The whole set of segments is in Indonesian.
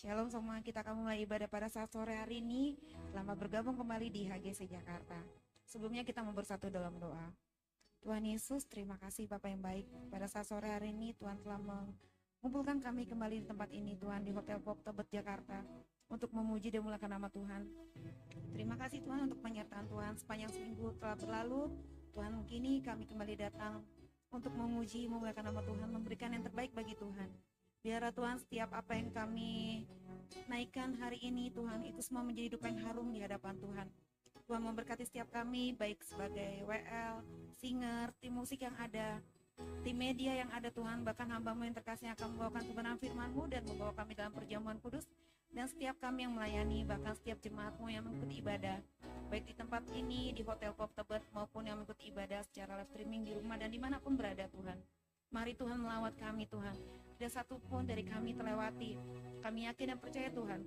Shalom semua, kita akan mulai ibadah pada saat sore hari ini. Selamat bergabung kembali di HGC Jakarta. Sebelumnya kita mau bersatu dalam doa. Tuhan Yesus, terima kasih Bapak yang baik. Pada saat sore hari ini Tuhan telah mengumpulkan kami kembali di tempat ini Tuhan, di Hotel Pop Tebet Jakarta, untuk memuji dan memuliakan nama Tuhan. Terima kasih Tuhan untuk penyertaan Tuhan sepanjang seminggu telah berlalu. Tuhan, kini kami kembali datang untuk memuji, memuliakan nama Tuhan, memberikan yang terbaik bagi Tuhan. Biarlah Tuhan setiap apa yang kami naikkan hari ini Tuhan, itu semua menjadi dupa yang harum di hadapan Tuhan. Tuhan memberkati setiap kami, baik sebagai WL, singer, tim musik yang ada, tim media yang ada Tuhan, bahkan hamba-Mu yang terkasih yang akan membawakan kebenaran firman-Mu dan membawa kami dalam perjamuan kudus, dan setiap kami yang melayani, bahkan setiap jemaat-Mu yang mengikuti ibadah, baik di tempat ini, di Hotel Pop Tebet, maupun yang mengikuti ibadah secara live streaming di rumah dan dimanapun berada Tuhan. Mari Tuhan melawat kami Tuhan, tidak satu pun dari kami terlewati. Kami yakin dan percaya Tuhan,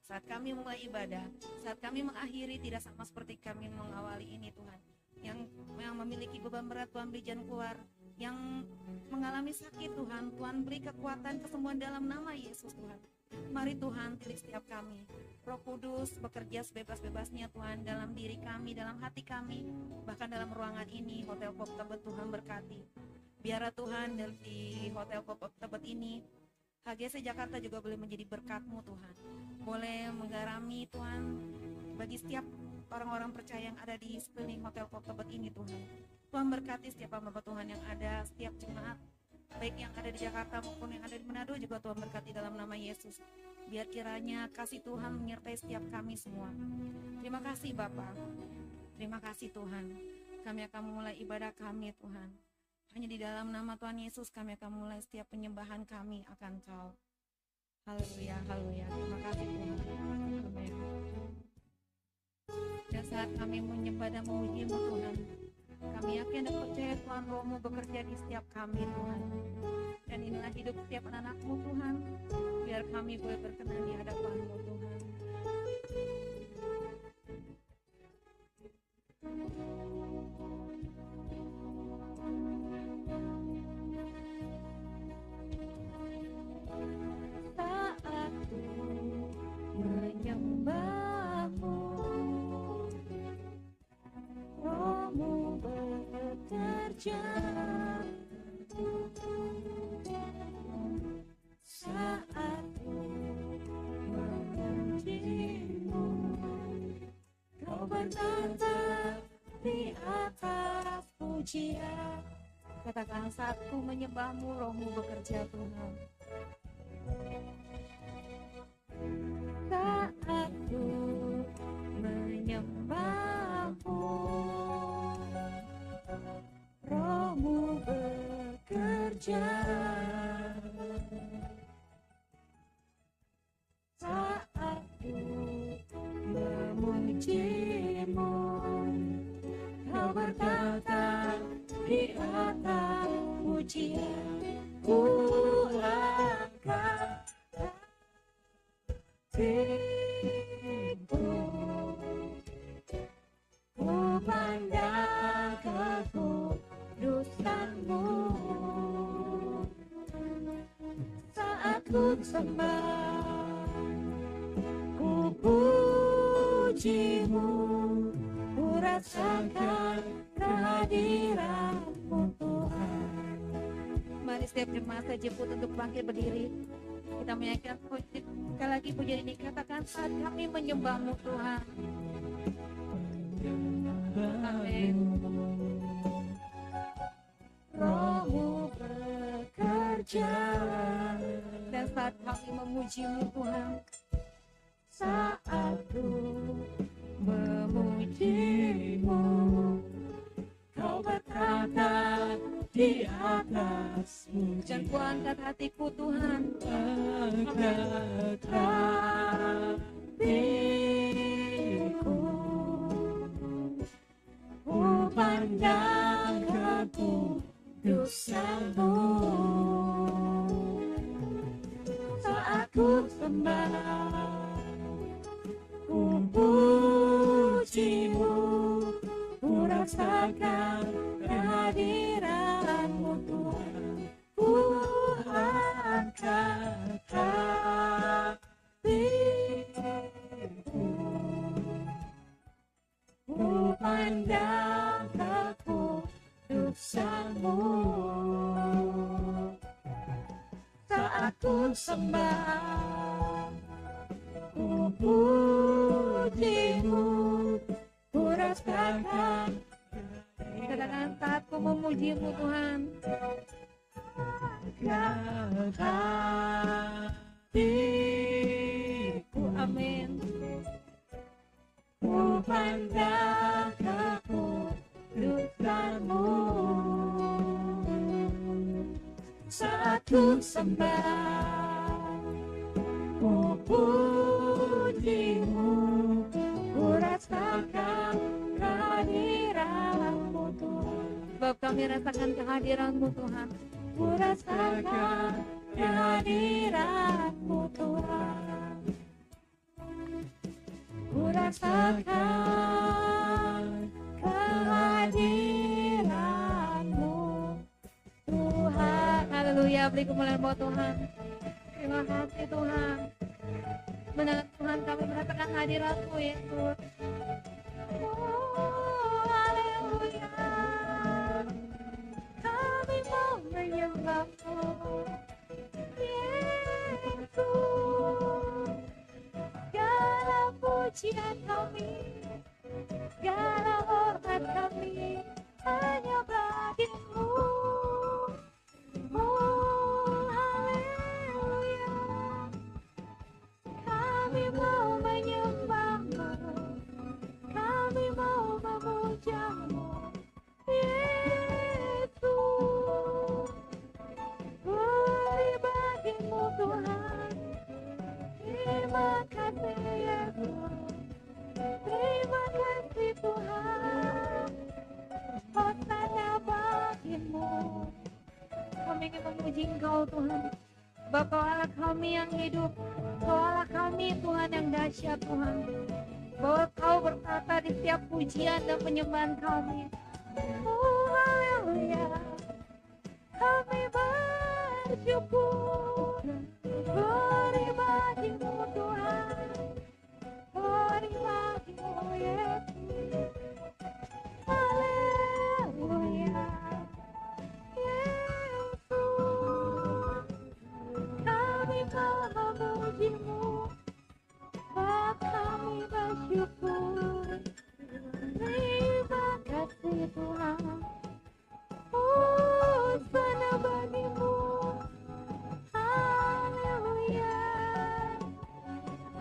saat kami mulai ibadah, saat kami mengakhiri tidak sama seperti kami mengawali ini Tuhan. Yang memiliki beban berat Tuhan beri jalan keluar, yang mengalami sakit Tuhan, Tuhan beri kekuatan kesembuhan dalam nama Yesus Tuhan. Mari Tuhan pilih setiap kami. Roh Kudus bekerja sebebas-bebasnya Tuhan dalam diri kami, dalam hati kami, bahkan dalam ruangan ini Hotel Pop Tebet. Tuhan berkati. Biarlah Tuhan di Hotel Pop Tebet ini HGC Jakarta juga boleh menjadi berkat-Mu Tuhan, boleh menggarami Tuhan bagi setiap orang-orang percaya yang ada di sekeliling Hotel Pop Tebet ini Tuhan. Tuhan berkati setiap hamba Tuhan yang ada, setiap jemaat baik yang ada di Jakarta maupun yang ada di Manado juga Tuhan berkati dalam nama Yesus. Biar kiranya kasih Tuhan menyertai setiap kami semua. Terima kasih Bapa, terima kasih Tuhan. Kami akan memulai ibadah kami Tuhan. Hanya di dalam nama Tuhan Yesus kami akan mulai setiap penyembahan kami akan Kau. Haleluya, haleluya. Terima kasih Tuhan. Amin. Dan saat kami menyembah dan memuji-Mu Tuhan, kami yakin dan percaya Tuhan Roh-Mu bekerja di setiap kami Tuhan. Dan inilah hidup setiap anak-Mu Tuhan. Biar kami boleh berkenan di hadapan-Mu Tuhan. Saat ku menyembah-Mu, Roh-Mu bekerja. Saat ku memuji-Mu, Kau bertata di atas pujian. Katakan, saat ku menyembah-Mu, Roh-Mu bekerja Tuhan. Saat ku menyembah-Mu, Roh-Mu bekerja. Saat ku memuji-Mu, Kau bertata di atas pujian. Ku angkat hatiku, ku pandang kekudusan-Mu. Saat ku sembah, ku puji-Mu, ku rasakan kehadiran-Mu Tuhan. Mari setiap jemaat saya jemput untuk bangkit berdiri. Kita menyanyikan sekali lagi pujian ini. Katakan, saat kami menyembah-Mu Tuhan. Amin. Roh-Mu bekerja. Dan saat kami memuji-Mu Tuhan, saat ku memuji-Mu, Kau berkata di atas pujian. Dan ku angkat hatiku Tuhan, angkat hatiku, ku pandang kekudusan-Mu. Saat ku sembah, ku puji-Mu, ku rasakan kehadiran-Mu Tuhan. Ku angkat sembah, ku pujimu, ku rasakan. Sedangkan saat ku memujimu Tuhan, hatiku, amin. ku pandang keputusanmu, saat ku sembah, ku pujimu, ku rasakan kehadiranmu Tuhan. Sebab kami rasakan kehadiran-Mu Tuhan. Ku rasakan kehadiranmu Tuhan. Ku rasakan kehadiranmu Tuhan. Haleluya, beri kemuliaan buat Tuhan. Terima kasih Tuhan. Benar Tuhan, kami merasakan hadirat-Mu Yesus. Oh, haleluya. Kami mau menyembah-Mu, Yesus. Segala pujian kami, segala hormat kami hanya bagi-Mu. Oh, haleluya. Kami mau menyembah-Mu, kami mau memuja-Mu, Yesus. Beri bagi-Mu Tuhan. Terima kasih Yesus. Terima kasih Tuhan. Hosana bagi-Mu. Kami ingin memuji Engkau Tuhan. Bapa Allah kami yang hidup, Kau Allah kami Tuhan yang dahsyat Tuhan. Bahwa Kau berkata di setiap pujian dan penyembahan kami. Oh, haleluya. Kami bersyukur. Beri bagi-Mu Tuhan. Beri bagi-Mu Yesus. Haleluya. Yesus. Kami mau memuji-Mu. Bapa kami bersyukur. Terima kasih Tuhan. Oh, sana bagi-Mu. Haleluya.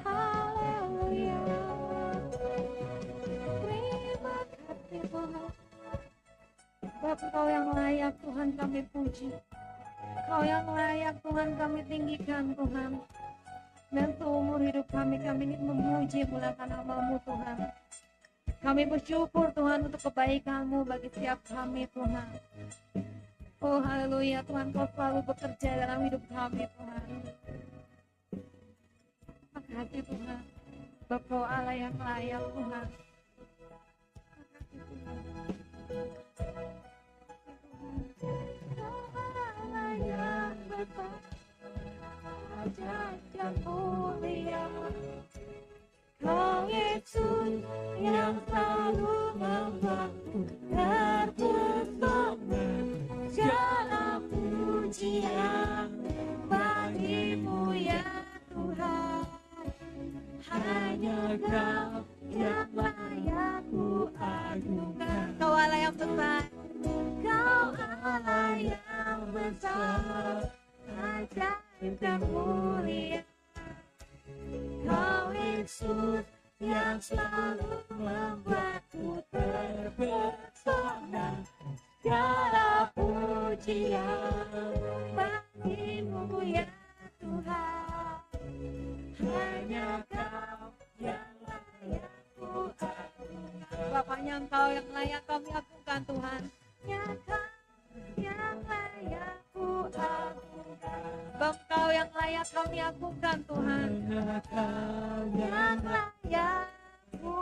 Haleluya. Terima kasih Tuhan. Bapa Kau yang layak Tuhan kami puji. Kau yang layak Tuhan kami tinggikan Tuhan. Dan seumur hidup kami ingin memuji mulakan nama-Mu Tuhan. Kami bersyukur Tuhan untuk kebaikan-Mu bagi setiap kami Tuhan. Oh haleluya Tuhan, Kau selalu bekerja dalam hidup kami Tuhan. Terima kasih Tuhan. Bapa Kau Allah yang layak Tuhan. Terima kasih Tuhan. Allah yang besar, ajaib dan mulia. Kau Yesus yang selalu membuatku terpesona. Segala pujian bagi-Mu ya Tuhan. Hanya Kau yang layak ku agungkan. Kau Allah yang besar. Kau Allah yang besar, ajaib dan mulia. Kau Yesus yang selalu membuatku terpesona. Segala pujian bagi-Mu ya Tuhan. Hanya Kau yang layak ku agungkan. Bapaknya Engkau yang layak kami agungkan Tuhan. Hanya Kau yang layak ku agungkan. Engkau yang layak kami agungkan Tuhan. Hanya Kau yang layak ku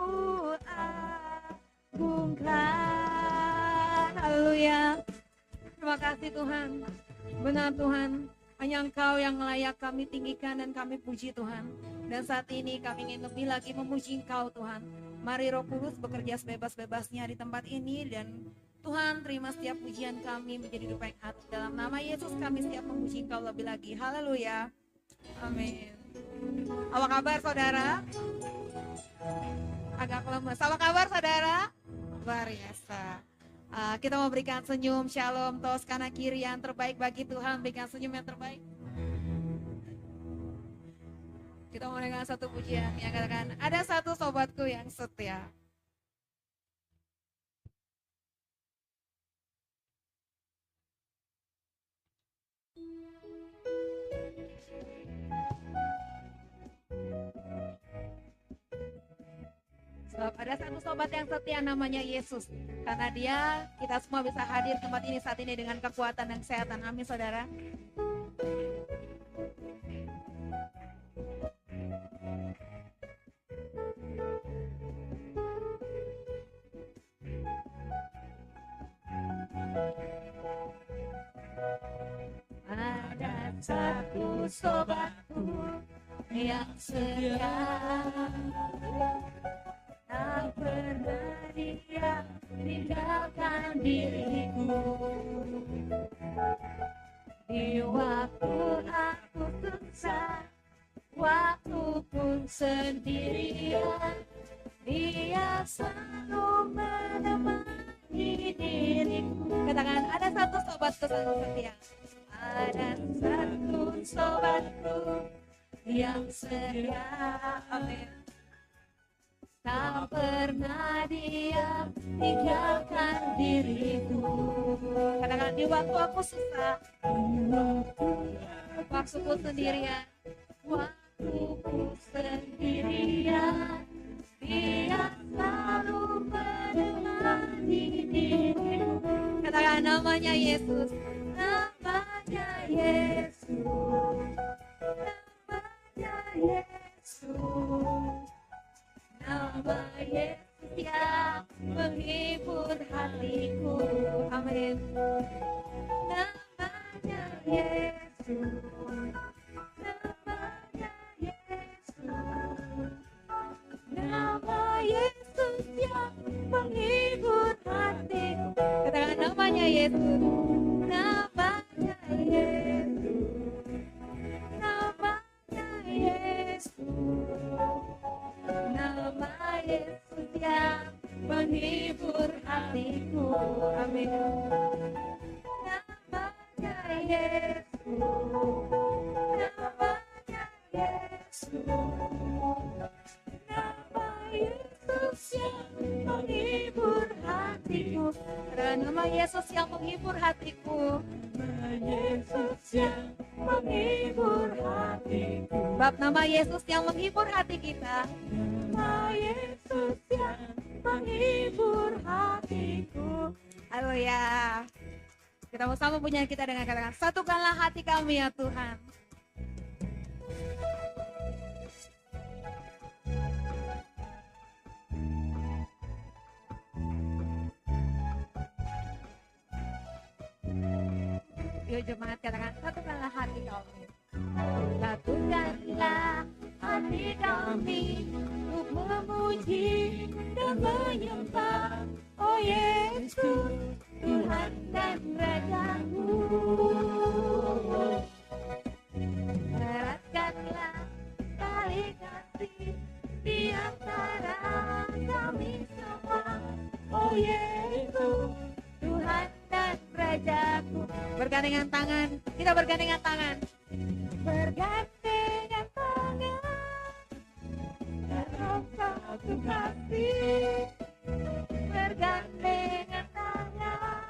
agungkan. Haleluya. Terima kasih Tuhan. Benar Tuhan. Hanya Engkau yang layak kami tinggikan dan kami puji Tuhan. Dan saat ini kami ingin lebih lagi memuji Engkau Tuhan. Mari Roh Kudus bekerja sebebas-bebasnya di tempat ini. Dan Tuhan terima setiap pujian kami menjadi dupa yang hati. Dalam nama Yesus kami siap memuji Engkau lebih lagi. Haleluya. Amin. Apa kabar saudara? Agak lemes. Apa kabar saudara? Luar biasa. Kita mau berikan senyum shalom tos kanan kiri yang terbaik bagi Tuhan. Berikan senyum yang terbaik. Kita mau dengan satu pujian yang katakan, ada satu sobatku yang setia. Sebab ada satu sobat yang setia namanya Yesus. Karena dia, kita semua bisa hadir tempat ini saat ini dengan kekuatan dan kesehatan. Amin saudara. Ada satu sobatku yang setia, tak pernah dia tinggalkan diriku. Di waktu aku susah, waktu pun sendirian, dia selalu menemani diriku. Katakan, ada satu sobatku yang setia. Ada satu sobatku yang setia, Amin. tak pernah dia tinggalkan diriku. Katakan, di waktu aku susah, waktu ku sendirian, Waktuku sendirian, dia selalu menemani diriku. katakan namanya Yesus. Namanya Yesus, namanya Yesus, nama Yesus yang menghibur hatiku. Amin. Namanya Yesus, namanya Yesus, nama Yesus yang menghibur hatiku. Katakan namanya Yesus. Namanya Yesus, namanya Yesus, nama Yesus yang menghibur hatiku. Amin. Namanya Yesus, namanya Yesus, nama Yesus yang menghibur hatiku. Katakan nama Yesus yang menghibur hatiku. Nama Yesus yang menghibur hatiku. Bab nama Yesus yang menghibur hati kita. Nama Yesus yang menghibur hatiku. Haleluya. Kita mau sama punya kita dengan katakan, satukanlah hati kami ya Tuhan. Yuk jemaat katakan, satukanlah hati kami. Satukanlah hati kami untuk memuji dan menyembah, oh Yesus, Tuhan dan Rajaku. Eratkanlah tali kasih di antara kami semua, oh Yesus, Tuhan dan Rajaku. Bergandengan tangan, kita bergandengan tangan. Bergandengan tangan dalam satu kasih, bergandengan tangan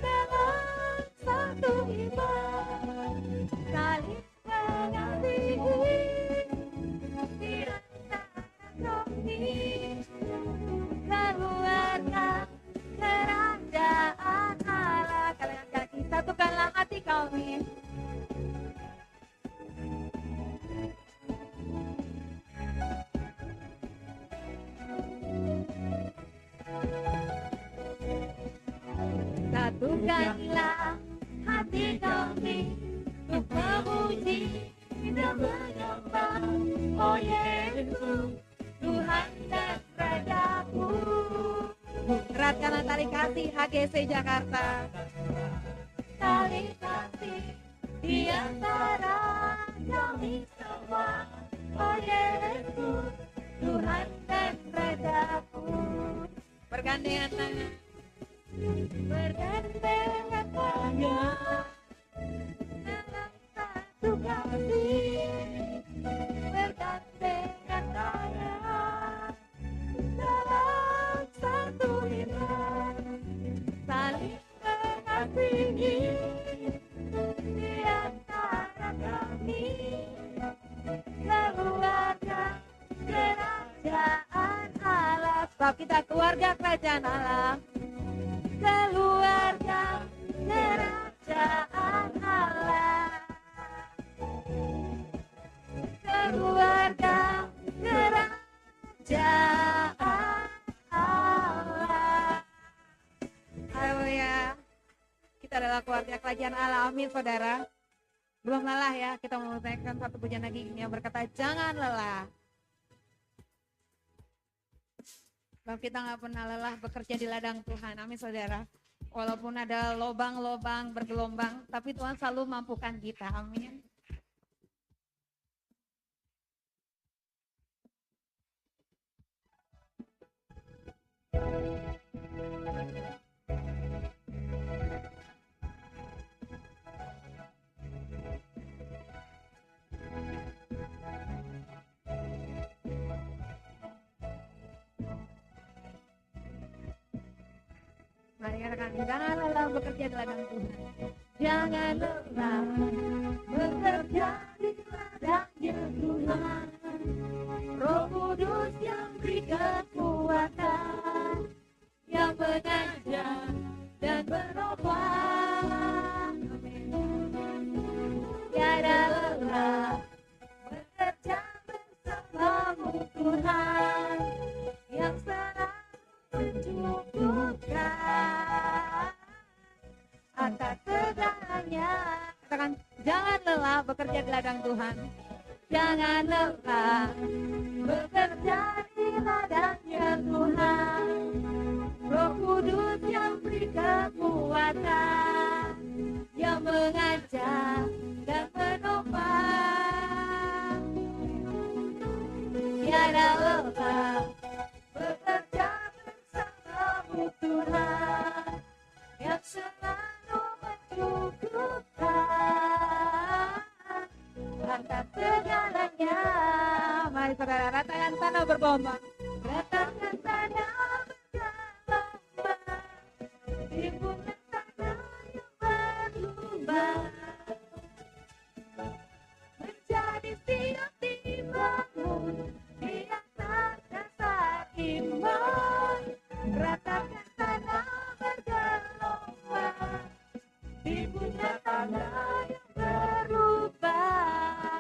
dalam satu iman, saling mengasihi di antara kami, keluarga kerajaan Allah. Kalian kaki, satukanlah hati kami. Satukanlah hati kami untuk memuji dan menyembah, oh Yesus, Tuhan dan Rajaku. Eratkanlah tali kasih HGC Jakarta. Tali kasih di antara bergandengan tangan. bergandengan tangan dalam satu kasih, bergandengan tangan dalam satu iman, saling mengasihi di antara kami, keluarga kerajaan Allah. Sebab kita keluarga kerajaan Allah, keluarga kerajaan Allah, keluarga kerajaan Allah. Haleluya. Kita adalah keluarga kerajaan Allah. Amin, saudara. Belum lelah ya, kita mengucapkan satu pujian lagi yang berkata jangan lelah. Sebab kita nggak pernah lelah bekerja di ladang Tuhan. Amin, saudara. Walaupun ada lobang-lobang bergelombang, tapi Tuhan selalu mampukan kita. Amin. Mari katakan, jangan lelah bekerja di ladang Tuhan. Jangan lelah bekerja di ladangnya Tuhan. Roh Kudus yang beri kekuatan, yang mengajar dan berubah. Tiada lelah bekerja bersamamu Tuhan, yang selalu mencukupkan atas segalanya. Katakan, jangan lelah bekerja di ladang Tuhan. Jangan lelah bekerja di ladangnya Tuhan. Roh Kudus yang beri kekuatan, yang mengajar dan menopang. Tiada lelah bekerja bersamamu Tuhan, yang selalu mencukupkan atas segalanya. Mari saudara, ratakan tanah bergelombang. Ratakan tanah bergelombang, timbunan tanah yang berlubang, menjadi siap dibangun di atas dasar iman. Ratakan tanah bergelombang, timbunan tanah yang berubah,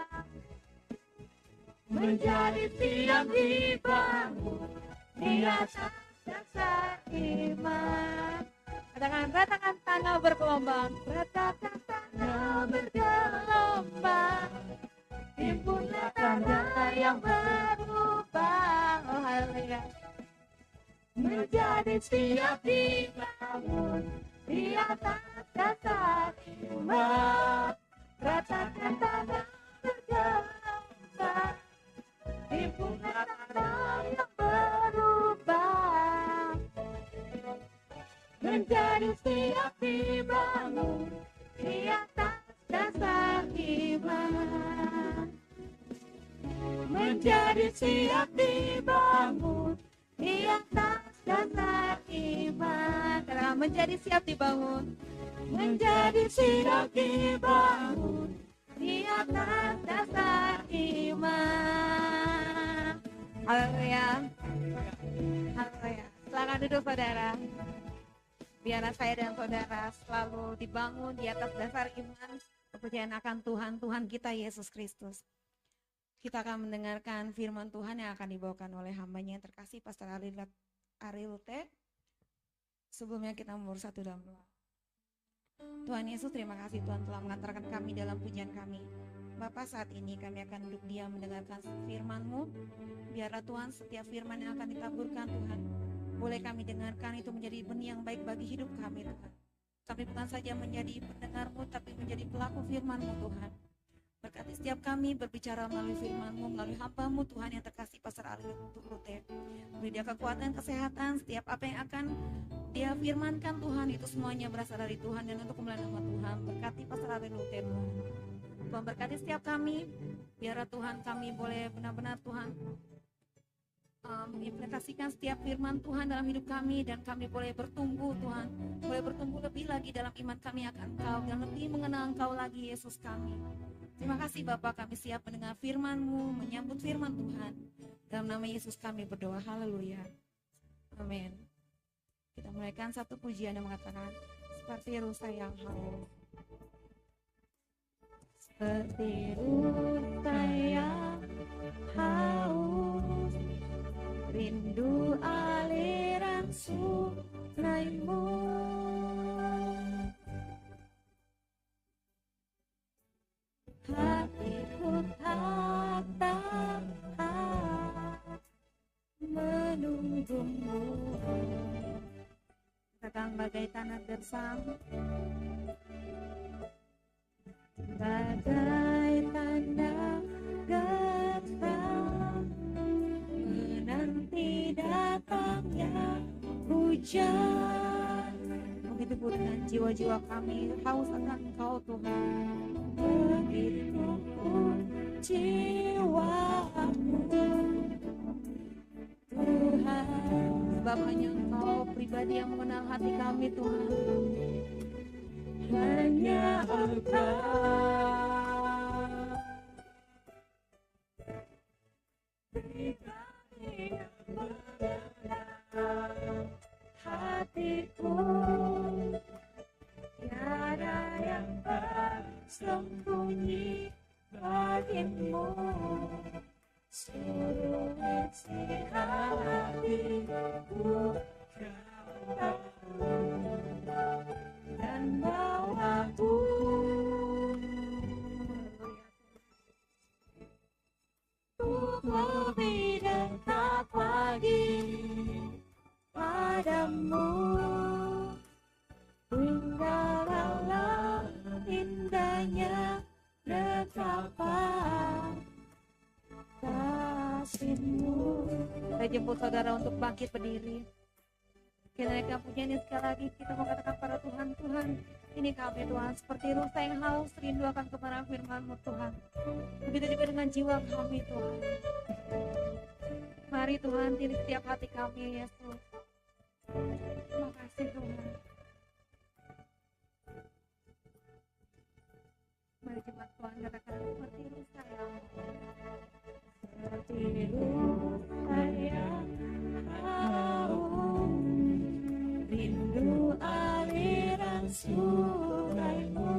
menjadi siap dibangun di atas dasar iman. Katakan, ratakan tanah bergelombang. Ratakan tanah bergelombang, timbunan tanah yang berubah. Oh, haleluya. Menjadi siap dibangun di atas dasar iman. Ratakan tanah bergelombang, timbunan tanah yang berubah, menjadi siap dibangun di atas dasar iman. Menjadi siap dibangun di atas dasar iman. Katakan, menjadi siap dibangun. Menjadi siap dibangun di atas dasar iman. Haleluya. Haleluya. Silakan duduk, saudara. Biarlah saya dan saudara selalu dibangun di atas dasar iman, kepercayaan akan Tuhan, Tuhan kita Yesus Kristus. Kita akan mendengarkan firman Tuhan yang akan dibawakan oleh hambanya yang terkasih, Pastor Ariel T. Sebelumnya kita nomor 1 dalam doa. Tuhan Yesus, terima kasih Tuhan telah mengantarkan kami dalam pujian kami. Bapa, saat ini kami akan duduk diam mendengarkan firman-Mu. Biarlah Tuhan setiap firman yang akan ditaburkan Tuhan, boleh kami dengarkan itu menjadi benih yang baik bagi hidup kami Tuhan. Kami bukan saja menjadi pendengar-Mu, tapi menjadi pelaku firman-Mu Tuhan. Berkati setiap kami berbicara melalui firman-Mu, melalui hamba-Mu Tuhan yang terkasih Pastor Ali Rute. Beri dia kekuatan, kesehatan, setiap apa yang akan dia firmankan Tuhan, itu semuanya berasal dari Tuhan dan untuk kemuliaan nama Tuhan. Berkati Pastor Ali Rute Tuhan. Tuhan berkati setiap kami, biar Tuhan kami boleh benar-benar Tuhan mengimplementasikan setiap firman Tuhan dalam hidup kami, dan kami boleh bertumbuh Tuhan, boleh bertumbuh lebih lagi dalam iman kami akan Engkau dan lebih mengenal Engkau lagi Yesus kami. Terima kasih Bapak, kami siap mendengar firman-Mu, menyambut firman Tuhan. Dalam nama Yesus kami berdoa, haleluya, amin. Kita mulaikan satu pujian yang mengatakan seperti rusa yang haus. Seperti rusa yang haus, rindu aliran sungai-Mu. Hatiku tak tahan menunggu-Mu. Katakan bagai tanah gersang, bagai tanah gersang, menanti datangnya hujan. Begitu pun dengan jiwa-jiwa kami haus akan Engkau Tuhan. Begitu pun jiwaku Tuhan, sebab hanya Engkau pribadi yang mengenal hati kami Tuhan. Hanya Engkau pribadi yang mengenal hatiku, tiada yang tersembunyi bagimu. Suruh isi hatiku dan bawaku untuk lebih dekat lagi padamu. Tinggallah indahnya betapa kasih-Mu. Saya jemput saudara untuk bangkit berdiri. Kita naikkan pujian ini sekali lagi. Kita mau katakan pada Tuhan, Tuhan, ini kami Tuhan, seperti rusa yang haus rindu akan kebenaran firman-Mu Tuhan. Begitu juga dengan jiwa kami Tuhan. Mari Tuhan, pilih setiap hati kami Yesus. Terima kasih Tuhan. Mari jemaat Tuhan katakan seperti rusa yang haus, rindu aliran sungai-Mu.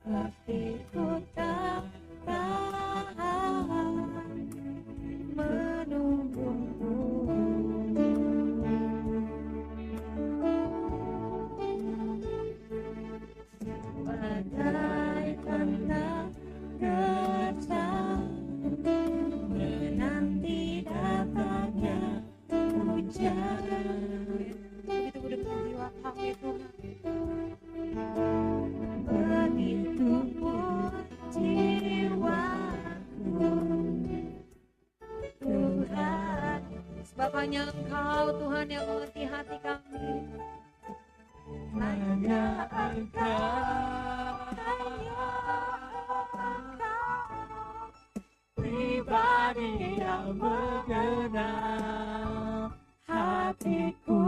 Hatiku tak tahan menunggu-Mu. Bagai tanah gersang, menanti datangnya hujan. Begitu dengan jiwa kami Tuhan. Begitu pun jiwaku Tuhan, sebab hanya Engkau Tuhan yang mengerti hati kami. Hanya Engkau pribadi yang mengenal hatiku,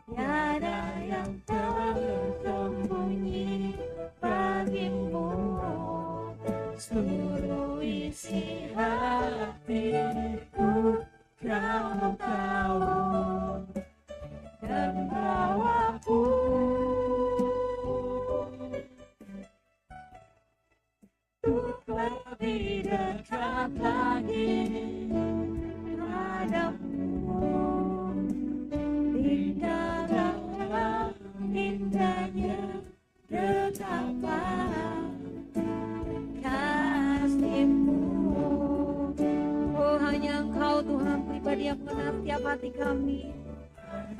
tiada yang tersembunyi bagimu. Seluruh isi hatiku Kau tahu, dan bawaku untuk lebih dekat lagi padamu. Tinggallah indahnya betapa kasih-Mu. Oh, hanya Engkau Tuhan pribadi yang mengenal setiap hati kami.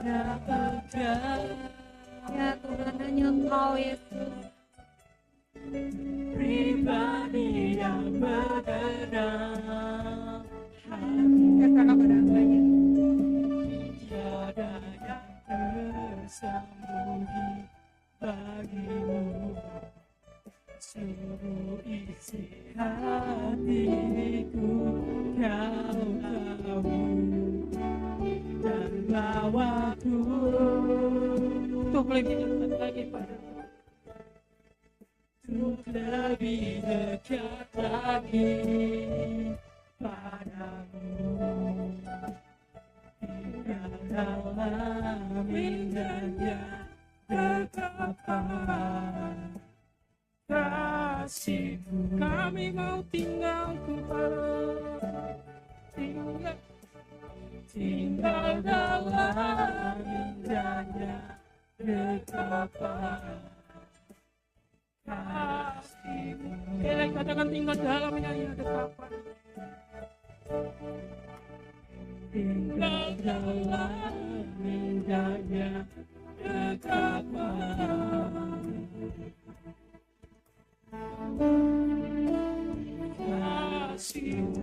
Ya Tuhan, hanya Engkau Yesus. Pribadi yang mengenal Katakanlah pada hambanya. tiada yang tersembunyi bagimu, seluruh isi hatiku kau tahu, dan bawaku untuk lebih dekat lagi padamu, untuk lebih dekat lagi padamu. Tinggal dalam indahnya dekapan kasih-Mu, kami mau tinggal tinggal dalam indahnya dekapan kasih-Mu. Katakan tinggal dalam indahnya dekapan. Tinggal dalam indahnya dekapan kasih-Mu.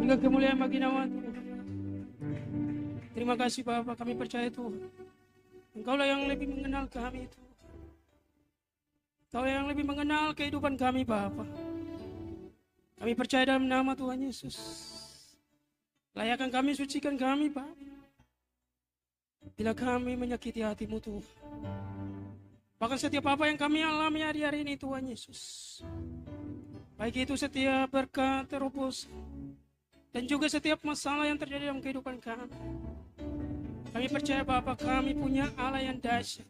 Hingga kemuliaan bagi nama Tuhan. Terima kasih Bapa, kami percaya Tuhan, Engkaulah yang lebih mengenal kami Tuhan. Engkau yang lebih mengenal kehidupan kami Bapa. Kami percaya dalam nama Tuhan Yesus. Layakan kami, sucikan kami Bapa. Bila kami menyakiti hati-Mu Tuhan. Bahkan setiap apa yang kami alami hari-hari ini Tuhan Yesus. Baik itu setiap berkat terobosan. Dan juga setiap masalah yang terjadi dalam kehidupan kami. Kami percaya Bapa, kami punya Allah yang dahsyat.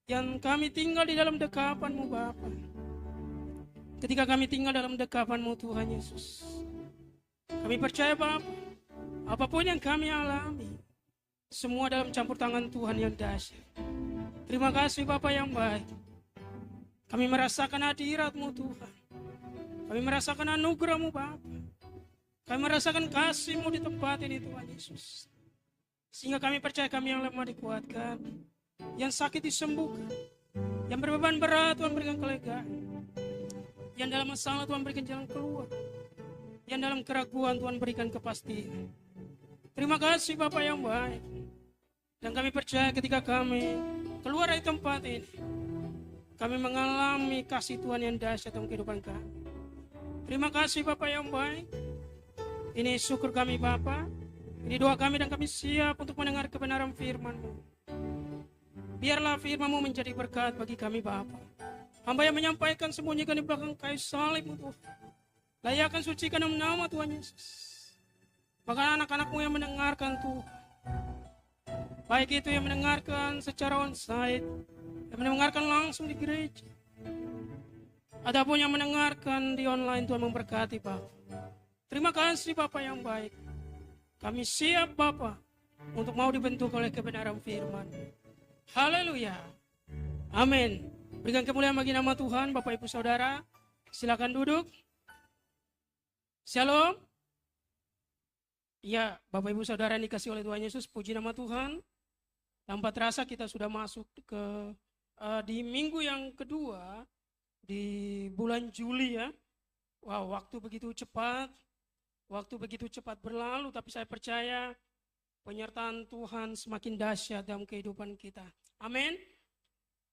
Yang kami tinggal di dalam dekapan-Mu Bapa. Ketika kami tinggal dalam dekapan-Mu Tuhan Yesus. Kami percaya Bapa, apapun yang kami alami, semua dalam campur tangan Tuhan yang dahsyat. Terima kasih Bapa yang baik. Kami merasakan hadirat-Mu Tuhan. Kami merasakan anugerah-Mu Bapa. Kami merasakan kasih-Mu di tempat ini Tuhan Yesus. Sehingga kami percaya kami yang lemah dikuatkan. Yang sakit disembuhkan. Yang berbeban berat Tuhan berikan kelegaan. Yang dalam masalah Tuhan berikan jalan keluar. Yang dalam keraguan Tuhan berikan kepastian. Terima kasih Bapa yang baik. Dan kami percaya ketika kami keluar dari tempat ini, kami mengalami kasih Tuhan yang dahsyat dalam kehidupan kami. Terima kasih Bapa yang baik. Ini syukur kami Bapa. Ini doa kami dan kami siap untuk mendengar kebenaran firman-Mu. Biarlah firman-Mu menjadi berkat bagi kami Bapa. Hamba yang menyampaikan sembunyikan di belakang kayu salib-Mu Tuhan. Layakan sucikan dalam nama Tuhan Yesus. Bahkan anak-anak-Mu yang mendengarkan Tuhan. Baik itu yang mendengarkan secara onsite, yang mendengarkan langsung di gereja. Adapun yang mendengarkan di online, Tuhan memberkati Bapak. Terima kasih Bapak yang baik. Kami siap Bapak untuk mau dibentuk oleh kebenaran firman. Haleluya. Amin. Berikan kemuliaan bagi nama Tuhan. Bapak Ibu Saudara, silakan duduk. Shalom. Ya, Bapak Ibu Saudara yang dikasih oleh Tuhan Yesus, puji nama Tuhan. Tanpa terasa kita sudah masuk di minggu yang kedua di bulan Juli ya. Wow, waktu begitu cepat berlalu, tapi saya percaya penyertaan Tuhan semakin dahsyat dalam kehidupan kita. Amin.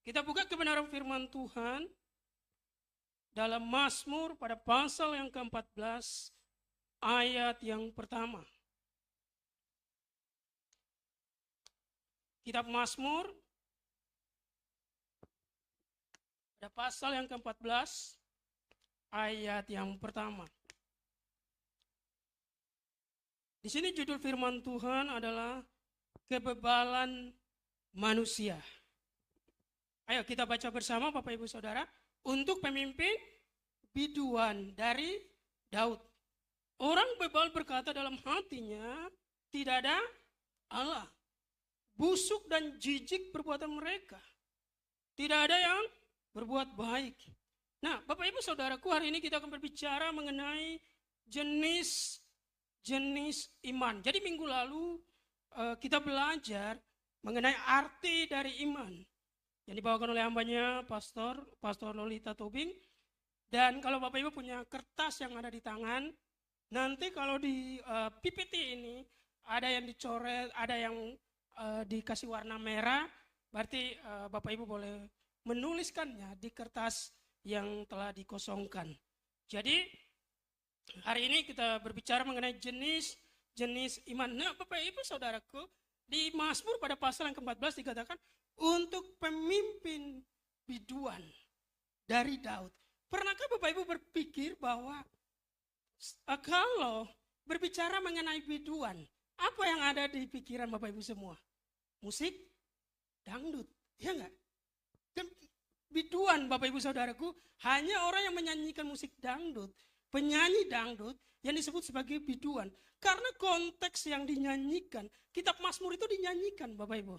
Kita buka kebenaran firman Tuhan dalam Mazmur pada pasal yang ke-14 ayat yang pertama. Kitab Mazmur pada pasal yang ke-14 ayat yang pertama. Di sini judul firman Tuhan adalah kebebalan manusia. Ayo kita baca bersama Bapak Ibu Saudara. Untuk pemimpin biduan dari Daud. Orang bebal berkata dalam hatinya, tidak ada Allah. Busuk dan jijik perbuatan mereka. Tidak ada yang berbuat baik. Nah, Bapak Ibu Saudaraku, hari ini kita akan berbicara mengenai jenis iman. Jadi minggu lalu kita belajar mengenai arti dari iman yang dibawakan oleh hambanya Pastor Lolita Tobing. Dan kalau Bapak Ibu punya kertas yang ada di tangan, nanti kalau di PPT ini ada yang dicoret, ada yang dikasih warna merah, berarti Bapak Ibu boleh menuliskannya di kertas yang telah dikosongkan. Jadi hari ini kita berbicara mengenai jenis iman. Nah, Bapak Ibu Saudaraku, di Mazmur pada pasal yang ke-14 dikatakan untuk pemimpin biduan dari Daud. Pernahkah Bapak Ibu berpikir bahwa kalau berbicara mengenai biduan, apa yang ada di pikiran Bapak Ibu semua? Musik, dangdut, ya enggak? Dan biduan Bapak Ibu Saudaraku hanya orang yang menyanyikan musik dangdut, penyanyi dangdut yang disebut sebagai biduan. Karena konteks yang dinyanyikan, kitab Mazmur itu dinyanyikan Bapak Ibu.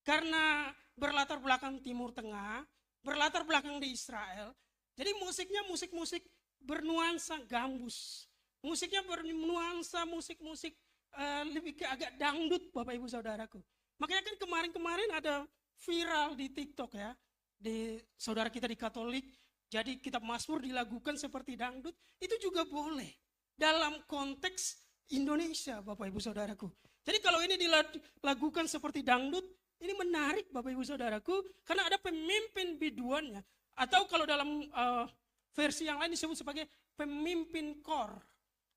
Karena berlatar belakang Timur Tengah, berlatar belakang di Israel, jadi musiknya musik-musik bernuansa gambus. Musiknya bernuansa musik-musik lebih ke agak dangdut Bapak Ibu Saudaraku. Makanya kan kemarin-kemarin ada viral di TikTok ya, di saudara kita di Katolik, jadi kitab Mazmur dilakukan seperti dangdut, itu juga boleh dalam konteks Indonesia Bapak Ibu Saudaraku. Jadi kalau ini dilakukan seperti dangdut, ini menarik Bapak Ibu Saudaraku, karena ada pemimpin biduannya. Atau kalau dalam versi yang lain disebut sebagai pemimpin kor,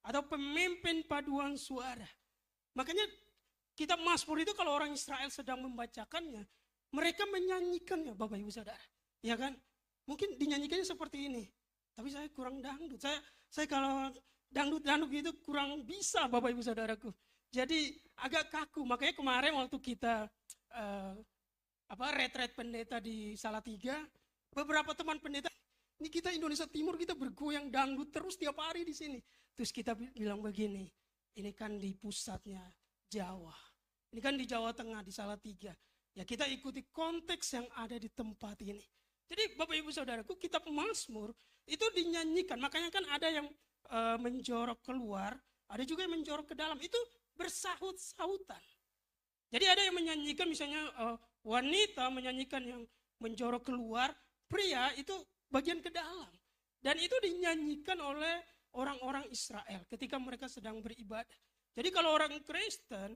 atau pemimpin paduan suara. Makanya kitab Mazmur itu kalau orang Israel sedang membacakannya, mereka menyanyikannya Bapak Ibu Saudara. Ya kan? Mungkin dinyanyikannya seperti ini. Tapi saya kurang dangdut. Saya kalau dangdut gitu kurang bisa Bapak Ibu Saudaraku. Jadi agak kaku. Makanya kemarin waktu kita retret pendeta di Salatiga, beberapa teman pendeta, ini kita Indonesia Timur kita bergoyang dangdut terus tiap hari di sini. Terus kita bilang begini, ini kan di pusatnya Jawa. Ini kan di Jawa Tengah, di Salatiga. Ya kita ikuti konteks yang ada di tempat ini. Jadi Bapak Ibu Saudaraku, kitab Mazmur itu dinyanyikan. Makanya kan ada yang menjorok keluar, ada juga yang menjorok ke dalam. Itu bersahut-sahutan. Jadi ada yang menyanyikan misalnya wanita menyanyikan yang menjorok keluar, pria itu bagian ke dalam. Dan itu dinyanyikan oleh orang-orang Israel ketika mereka sedang beribadah. Jadi kalau orang Kristen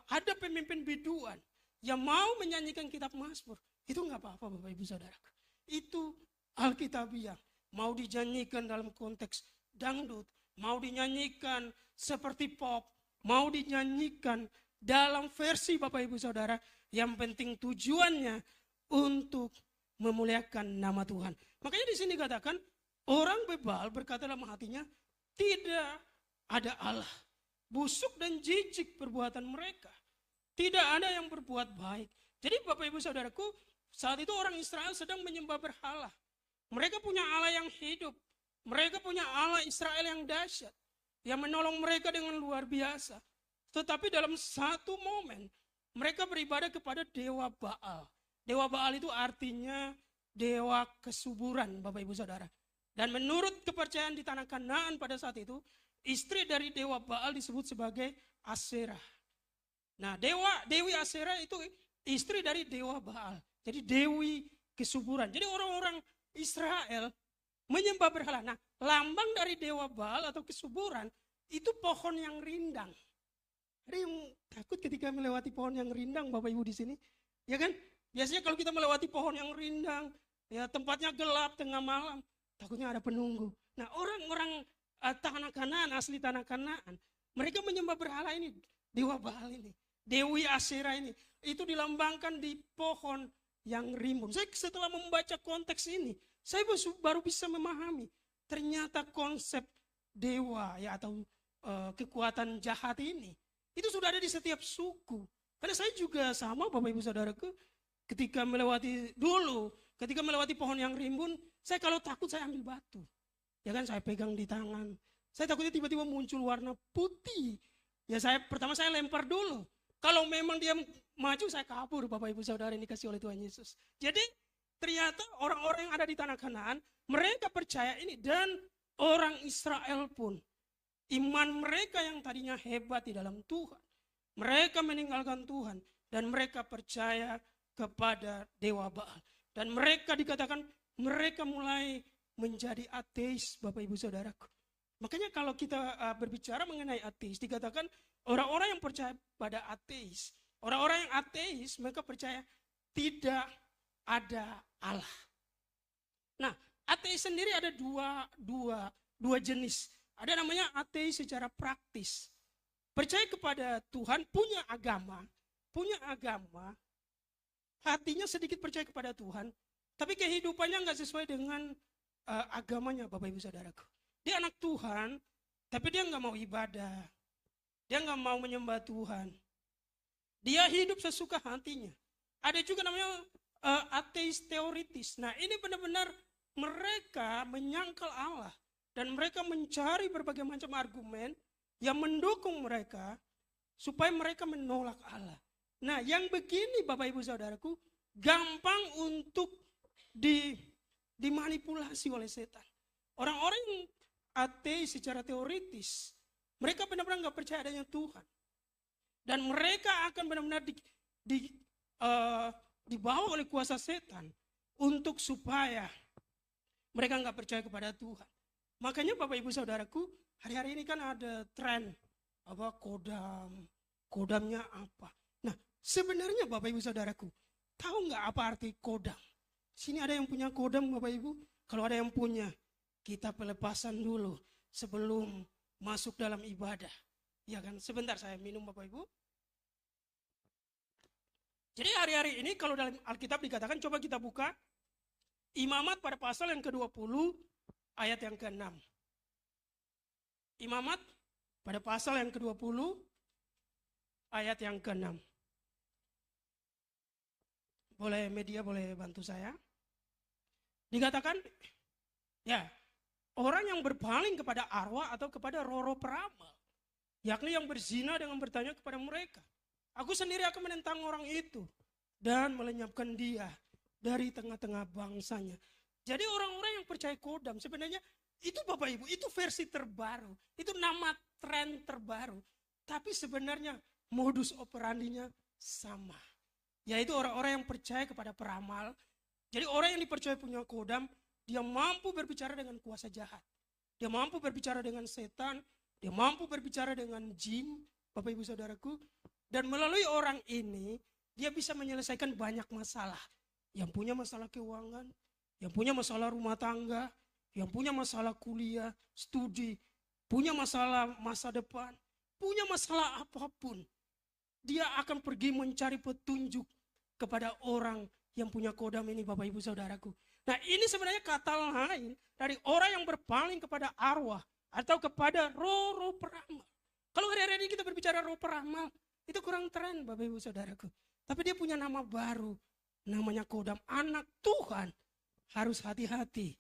ada pemimpin biduan yang mau menyanyikan kitab Mazmur, itu nggak apa-apa Bapak Ibu Saudaraku. Itu Alkitabiah. Mau dinyanyikan dalam konteks dangdut, mau dinyanyikan seperti pop, mau dinyanyikan dalam versi Bapak Ibu Saudara, yang penting tujuannya untuk memuliakan nama Tuhan. Makanya di sini katakan orang bebal berkata dalam hatinya, tidak ada Allah. Busuk dan jijik perbuatan mereka. Tidak ada yang berbuat baik. Jadi Bapak Ibu Saudaraku, saat itu orang Israel sedang menyembah berhala. Mereka punya Allah yang hidup. Mereka punya Allah Israel yang dahsyat. Yang menolong mereka dengan luar biasa. Tetapi dalam satu momen, mereka beribadah kepada Dewa Baal. Dewa Baal itu artinya dewa kesuburan Bapak Ibu Saudara. Dan menurut kepercayaan di tanah Kanaan pada saat itu, istri dari Dewa Baal disebut sebagai Aserah. Nah, Dewi Aserah itu istri dari Dewa Baal. Jadi Dewi kesuburan. Jadi orang-orang Israel menyembah berhala. Nah, lambang dari Dewa Baal atau kesuburan itu pohon yang rindang. Ada yang takut ketika melewati pohon yang rindang Bapak Ibu di sini? Ya kan? Biasanya kalau kita melewati pohon yang rindang, ya tempatnya gelap tengah malam, takutnya ada penunggu. Nah, orang-orang tanah Kanaan, asli tanah Kanaan, mereka menyembah berhala ini, Dewa Baal ini, Dewi Aserah ini, itu dilambangkan di pohon yang rimbun. Saya setelah membaca konteks ini, saya baru bisa memahami ternyata konsep dewa ya atau kekuatan jahat ini itu sudah ada di setiap suku. Karena saya juga sama Bapak Ibu Saudaraku, ketika melewati pohon yang rimbun, saya kalau takut saya ambil batu. Ya kan, saya pegang di tangan. Saya takutnya tiba-tiba muncul warna putih. Ya pertama saya lempar dulu. Kalau memang dia maju, saya kabur Bapak Ibu Saudara yang dikasih oleh Tuhan Yesus. Jadi ternyata orang-orang yang ada di tanah Kanaan, mereka percaya ini. Dan orang Israel pun, iman mereka yang tadinya hebat di dalam Tuhan, Mereka meninggalkan Tuhan dan mereka percaya kepada Dewa Baal. Dan mereka dikatakan mereka mulai menjadi ateis, Bapak Ibu Saudaraku. Makanya kalau kita berbicara mengenai ateis, dikatakan orang-orang yang percaya pada ateis. Orang-orang yang ateis mereka percaya tidak ada Allah. Nah, ateis sendiri ada dua jenis. Ada namanya ateis secara praktis. Percaya kepada Tuhan, punya agama, hatinya sedikit percaya kepada Tuhan, tapi kehidupannya nggak sesuai dengan agamanya, Bapak Ibu Saudaraku. Dia anak Tuhan, tapi dia nggak mau ibadah, dia nggak mau menyembah Tuhan. Dia hidup sesuka hatinya. Ada juga namanya ateis teoritis. Nah, ini benar-benar mereka menyangkal Allah. Dan mereka mencari berbagai macam argumen yang mendukung mereka supaya mereka menolak Allah. Nah, yang begini Bapak Ibu Saudaraku, gampang untuk dimanipulasi oleh setan. Orang-orang yang ateis secara teoritis, mereka benar-benar nggak percaya adanya Tuhan. Dan mereka akan benar-benar dibawa oleh kuasa setan untuk supaya mereka nggak percaya kepada Tuhan. Makanya Bapak Ibu Saudaraku, hari-hari ini kan ada tren kodamnya apa. Nah, sebenarnya Bapak Ibu Saudaraku, tahu nggak apa arti kodam? Sini ada yang punya kodam Bapak Ibu? Kalau ada yang punya, kita pelepasan dulu sebelum masuk dalam ibadah. Ya kan, sebentar saya minum Bapak Ibu. Jadi hari-hari ini kalau dalam Alkitab dikatakan, coba kita buka Imamat pada pasal yang ke-20 ayat yang ke-6. Imamat pada pasal yang ke-20 ayat yang ke-6. Boleh media boleh bantu saya? Dikatakan, ya, orang yang berpaling kepada arwah atau kepada roh-roh peramal, yakni yang berzina dengan bertanya kepada mereka, aku sendiri akan menentang orang itu dan melenyapkan dia dari tengah-tengah bangsanya. Jadi orang-orang yang percaya kodam sebenarnya itu Bapak Ibu, itu versi terbaru. Itu nama tren terbaru. Tapi sebenarnya modus operandinya sama. Yaitu orang-orang yang percaya kepada peramal. Jadi orang yang dipercaya punya kodam, dia mampu berbicara dengan kuasa jahat. Dia mampu berbicara dengan setan. Dia mampu berbicara dengan jin, Bapak Ibu Saudaraku. Dan melalui orang ini, dia bisa menyelesaikan banyak masalah. Yang punya masalah keuangan, yang punya masalah rumah tangga, yang punya masalah kuliah, studi, punya masalah masa depan, punya masalah apapun. Dia akan pergi mencari petunjuk kepada orang yang punya kodam ini Bapak Ibu Saudaraku. Nah ini sebenarnya kata lain dari orang yang berpaling kepada arwah atau kepada roh-roh peramal. Kalau hari-hari ini kita berbicara roh peramal, itu kurang tren Bapak Ibu Saudaraku. Tapi dia punya nama baru. Namanya kodam. Anak Tuhan harus hati-hati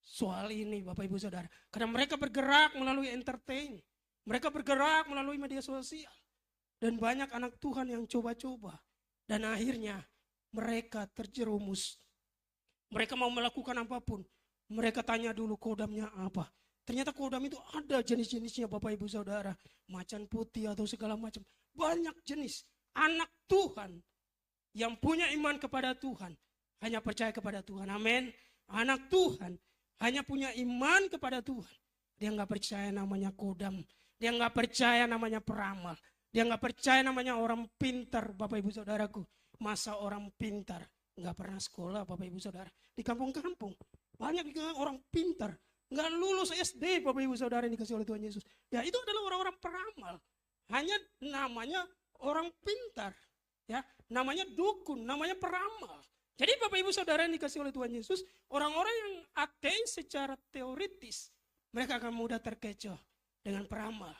soal ini Bapak Ibu Saudara. Karena mereka bergerak melalui entertain. Mereka bergerak melalui media sosial. Dan banyak anak Tuhan yang coba-coba. Dan akhirnya mereka terjerumus. Mereka mau melakukan apapun. Mereka tanya dulu kodamnya apa. Ternyata kodam itu ada jenis-jenisnya Bapak Ibu Saudara. Macan putih atau segala macam. Banyak jenis. Anak Tuhan yang punya iman kepada Tuhan, hanya percaya kepada Tuhan. Amin. Anak Tuhan hanya punya iman kepada Tuhan. Dia nggak percaya namanya kodam. Dia nggak percaya namanya peramal. Dia nggak percaya namanya orang pintar, Bapak Ibu Saudaraku. Masa orang pintar nggak pernah sekolah, Bapak Ibu Saudara. Di kampung-kampung banyak orang pintar nggak lulus SD, Bapak Ibu Saudara, yang dikasih oleh Tuhan Yesus. Ya itu adalah orang-orang peramal. Hanya namanya orang pintar. Ya, namanya dukun, namanya peramal. Jadi Bapak Ibu Saudara yang dikasih oleh Tuhan Yesus, orang-orang yang ateis secara teoritis, mereka akan mudah terkecoh dengan peramal.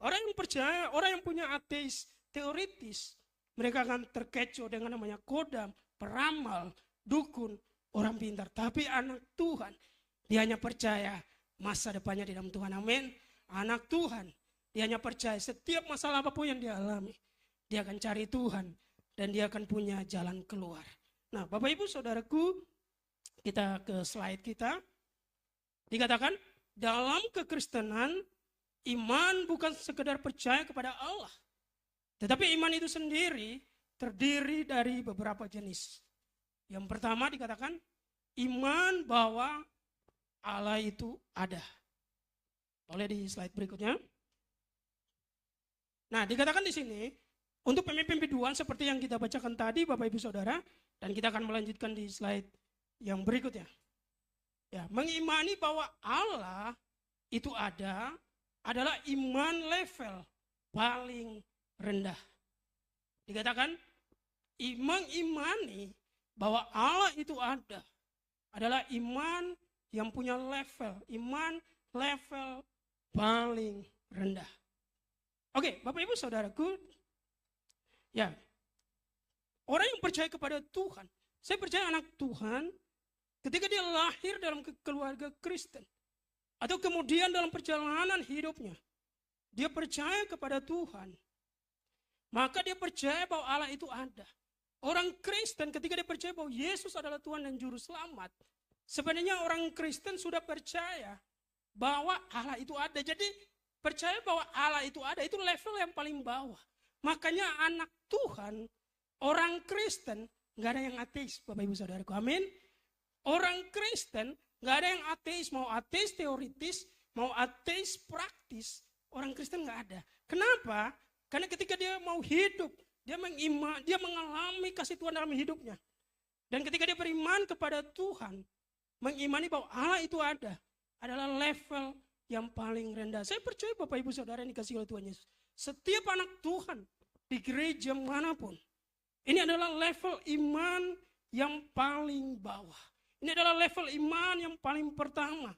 Orang yang percaya, orang yang punya ateis teoritis, mereka akan terkecoh dengan namanya kodam, peramal, dukun, orang pintar. Tapi anak Tuhan, dia hanya percaya masa depannya di dalam Tuhan. Amin. Anak Tuhan, dia hanya percaya setiap masalah apapun yang dia alami, dia akan cari Tuhan. Dan dia akan punya jalan keluar. Nah Bapak Ibu Saudaraku, kita ke slide kita. Dikatakan dalam kekristenan, iman bukan sekedar percaya kepada Allah. Tetapi iman itu sendiri terdiri dari beberapa jenis. Yang pertama dikatakan iman bahwa Allah itu ada. Boleh di slide berikutnya. Nah, dikatakan di sini untuk pemimpin biduan seperti yang kita bacakan tadi Bapak Ibu Saudara, dan kita akan melanjutkan di slide yang berikutnya. Ya, mengimani bahwa Allah itu ada adalah iman level paling rendah. Dikatakan mengimani bahwa Allah itu ada adalah iman yang punya iman level paling rendah. Oke, Bapak Ibu Saudaraku, ya, orang yang percaya kepada Tuhan, saya percaya anak Tuhan, ketika dia lahir dalam keluarga Kristen, atau kemudian dalam perjalanan hidupnya, dia percaya kepada Tuhan, maka dia percaya bahwa Allah itu ada. Orang Kristen ketika dia percaya bahwa Yesus adalah Tuhan dan Juru Selamat, sebenarnya orang Kristen sudah percaya bahwa Allah itu ada. Jadi percaya bahwa Allah itu ada, itu level yang paling bawah. Makanya anak Tuhan, orang Kristen, gak ada yang ateis, Bapak Ibu Saudaraku, amin. Orang Kristen, gak ada yang ateis, mau ateis teoritis, mau ateis praktis, orang Kristen gak ada. Kenapa? Karena ketika dia mau hidup, dia mengalami kasih Tuhan dalam hidupnya. Dan ketika dia beriman kepada Tuhan, mengimani bahwa Allah itu ada, adalah level yang paling rendah. Saya percaya Bapak Ibu Saudara yang dikasihi oleh Tuhan Yesus. Setiap anak Tuhan di gereja manapun, ini adalah level iman yang paling bawah. Ini adalah level iman yang paling pertama.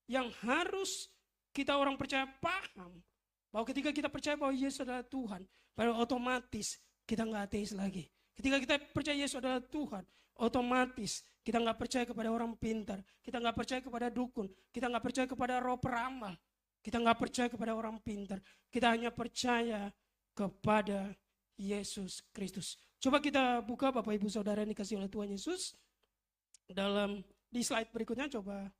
Yang harus kita orang percaya paham. Bahwa ketika kita percaya bahwa Yesus adalah Tuhan, pada otomatis kita nggak ateis lagi. Ketika kita percaya Yesus adalah Tuhan, otomatis kita nggak percaya kepada orang pintar, kita nggak percaya kepada dukun, kita nggak percaya kepada roh peramal, kita nggak percaya kepada orang pintar, kita hanya percaya kepada Yesus Kristus. Coba kita buka Bapak Ibu Saudara yang dikasihi oleh Tuhan Yesus di slide berikutnya. Coba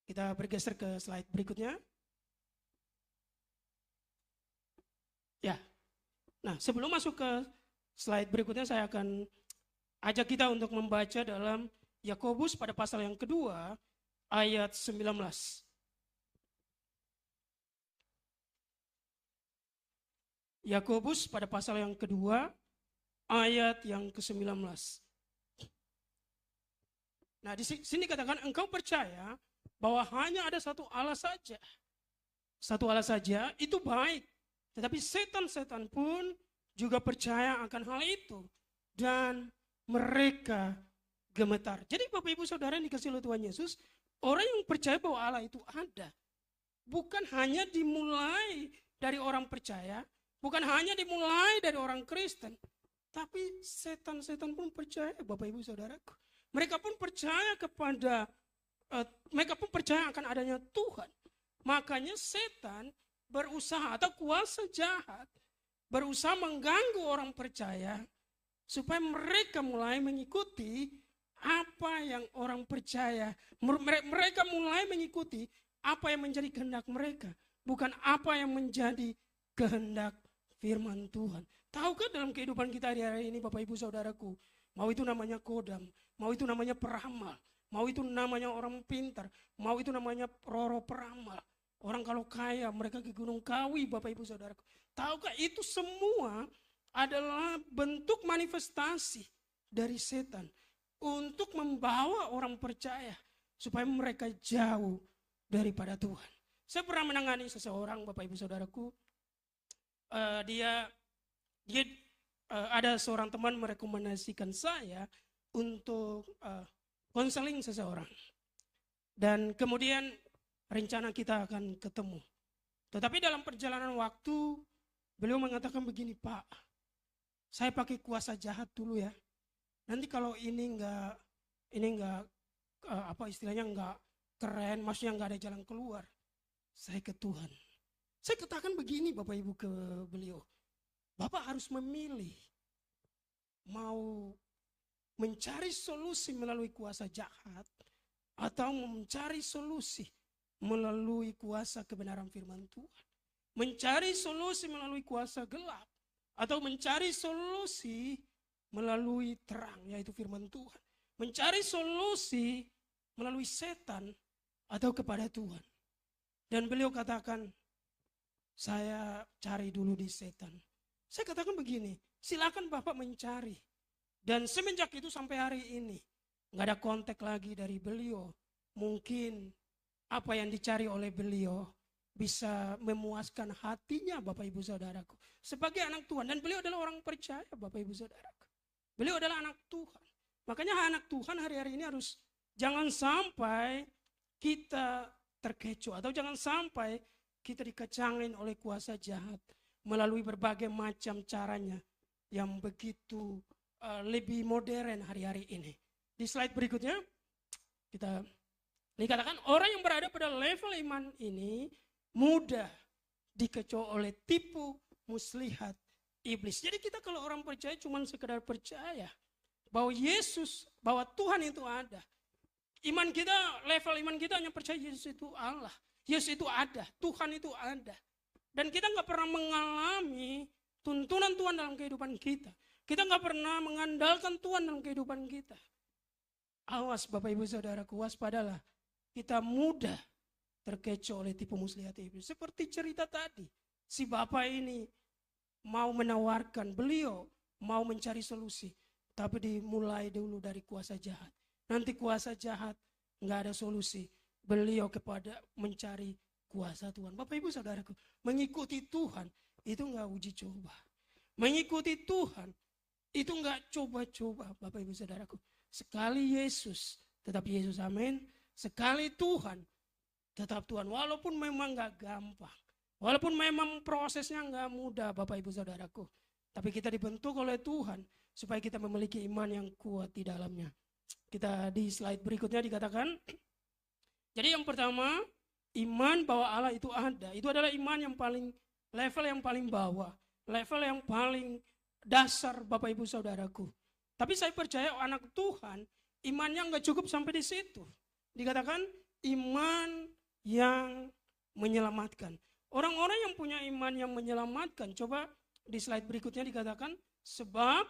kita bergeser ke slide berikutnya. Ya. Nah, sebelum masuk ke slide berikutnya, saya akan ajak kita untuk membaca dalam Yakobus pada pasal yang kedua, ayat 19. Yakobus pada pasal yang kedua, ayat yang ke-19. Nah, di sini katakan engkau percaya bahwa hanya ada satu Allah saja. Satu Allah saja itu baik. Tetapi setan-setan pun juga percaya akan hal itu. Dan mereka gemetar. Jadi Bapak Ibu Saudara yang dikasihi oleh Tuhan Yesus, orang yang percaya bahwa Allah itu ada, bukan hanya dimulai dari orang percaya, bukan hanya dimulai dari orang Kristen, tapi setan-setan pun percaya, Bapak Ibu Saudaraku. Mereka pun percaya mereka pun percaya akan adanya Tuhan. Makanya setan berusaha atau kuasa jahat berusaha mengganggu orang percaya supaya mereka mulai mengikuti apa yang orang percaya. Mereka mulai mengikuti apa yang menjadi kehendak mereka, bukan apa yang menjadi kehendak firman Tuhan. Tahukah dalam kehidupan kita hari-hari ini Bapak Ibu Saudaraku, mau itu namanya kodam, mau itu namanya peramal, mau itu namanya orang pintar, mau itu namanya roro peramal. Orang kalau kaya mereka ke Gunung Kawi, Bapak Ibu Saudaraku. Tahukah itu semua adalah bentuk manifestasi dari setan untuk membawa orang percaya supaya mereka jauh daripada Tuhan. Saya pernah menangani seseorang, Bapak Ibu Saudaraku. Dia ada seorang teman merekomendasikan saya untuk konseling seseorang. Dan kemudian rencana kita akan ketemu. Tetapi dalam perjalanan waktu, beliau mengatakan begini, Pak, saya pakai kuasa jahat dulu ya. Nanti kalau ini enggak istilahnya enggak keren, maksudnya enggak ada jalan keluar, saya ke Tuhan. Saya katakan begini Bapak Ibu ke beliau, Bapak harus memilih mau mencari solusi melalui kuasa jahat atau mencari solusi melalui kuasa kebenaran firman Tuhan. mencari solusi melalui kuasa gelap, atau mencari solusi melalui terang, yaitu firman Tuhan. Mencari solusi melalui setan atau kepada Tuhan. Dan beliau katakan, saya cari dulu di setan. Saya katakan begini, silakan Bapak mencari. Dan semenjak itu sampai hari ini, nggak ada kontak lagi dari beliau. Mungkin apa yang dicari oleh beliau bisa memuaskan hatinya Bapak Ibu Saudaraku. Sebagai anak Tuhan, dan beliau adalah orang percaya Bapak Ibu Saudaraku. Beliau adalah anak Tuhan. Makanya anak Tuhan hari-hari ini harus jangan sampai kita terkecoh, atau jangan sampai kita dikecangin oleh kuasa jahat melalui berbagai macam caranya yang begitu lebih modern hari-hari ini. Di slide berikutnya kita dikatakan orang yang berada pada level iman ini mudah dikecoh oleh tipu muslihat iblis. Jadi kita kalau orang percaya cuma sekedar percaya bahwa Yesus, bahwa Tuhan itu ada. Iman kita, level iman kita hanya percaya Yesus itu Allah. Yesus itu ada, Tuhan itu ada. Dan kita nggak pernah mengalami tuntunan Tuhan dalam kehidupan kita. Kita nggak pernah mengandalkan Tuhan dalam kehidupan kita. Awas Bapak Ibu Saudaraku, waspadalah. Kita mudah terkecoh oleh tipu muslihat iblis. Seperti cerita tadi, si bapak ini mau menawarkan, beliau mau mencari solusi. Tapi dimulai dulu dari kuasa jahat. Nanti kuasa jahat nggak ada solusi. Beliau kepada mencari kuasa Tuhan. Bapak Ibu Saudaraku, mengikuti Tuhan itu nggak uji coba. Mengikuti Tuhan itu nggak coba-coba Bapak Ibu Saudaraku. Sekali Yesus, tetap Yesus, amin. Sekali Tuhan, tetap Tuhan. Walaupun memang nggak gampang. Walaupun memang prosesnya nggak mudah Bapak Ibu Saudaraku. Tapi kita dibentuk oleh Tuhan supaya kita memiliki iman yang kuat di dalamnya. Kita di slide berikutnya dikatakan, jadi yang pertama, iman bahwa Allah itu ada. Itu adalah iman yang paling, level yang paling bawah. Level yang paling dasar Bapak Ibu Saudaraku. Tapi saya percaya anak Tuhan, imannya nggak cukup sampai di situ. Dikatakan iman yang menyelamatkan. Orang-orang yang punya iman yang menyelamatkan, coba di slide berikutnya dikatakan, sebab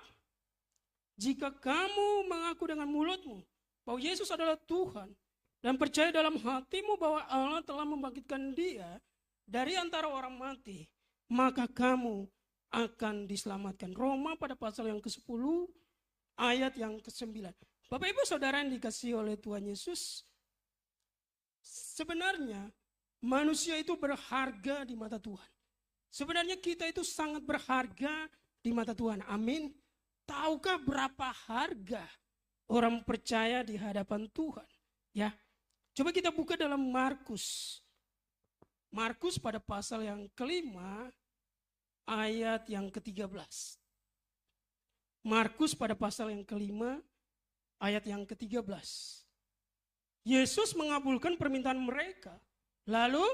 jika kamu mengaku dengan mulutmu bahwa Yesus adalah Tuhan dan percaya dalam hatimu bahwa Allah telah membangkitkan dia dari antara orang mati, maka kamu akan diselamatkan. Roma pada pasal yang ke-10 ayat yang ke-9. Bapak Ibu Saudara yang dikasihi oleh Tuhan Yesus, sebenarnya manusia itu berharga di mata Tuhan. Sebenarnya kita itu sangat berharga di mata Tuhan. Amin. Tahukah berapa harga orang percaya di hadapan Tuhan? Ya, coba kita buka dalam Markus. Markus pada pasal yang ke-5 ayat yang ke-13. Markus pada pasal yang ke-5 ayat yang ke-13. Yesus mengabulkan permintaan mereka. Lalu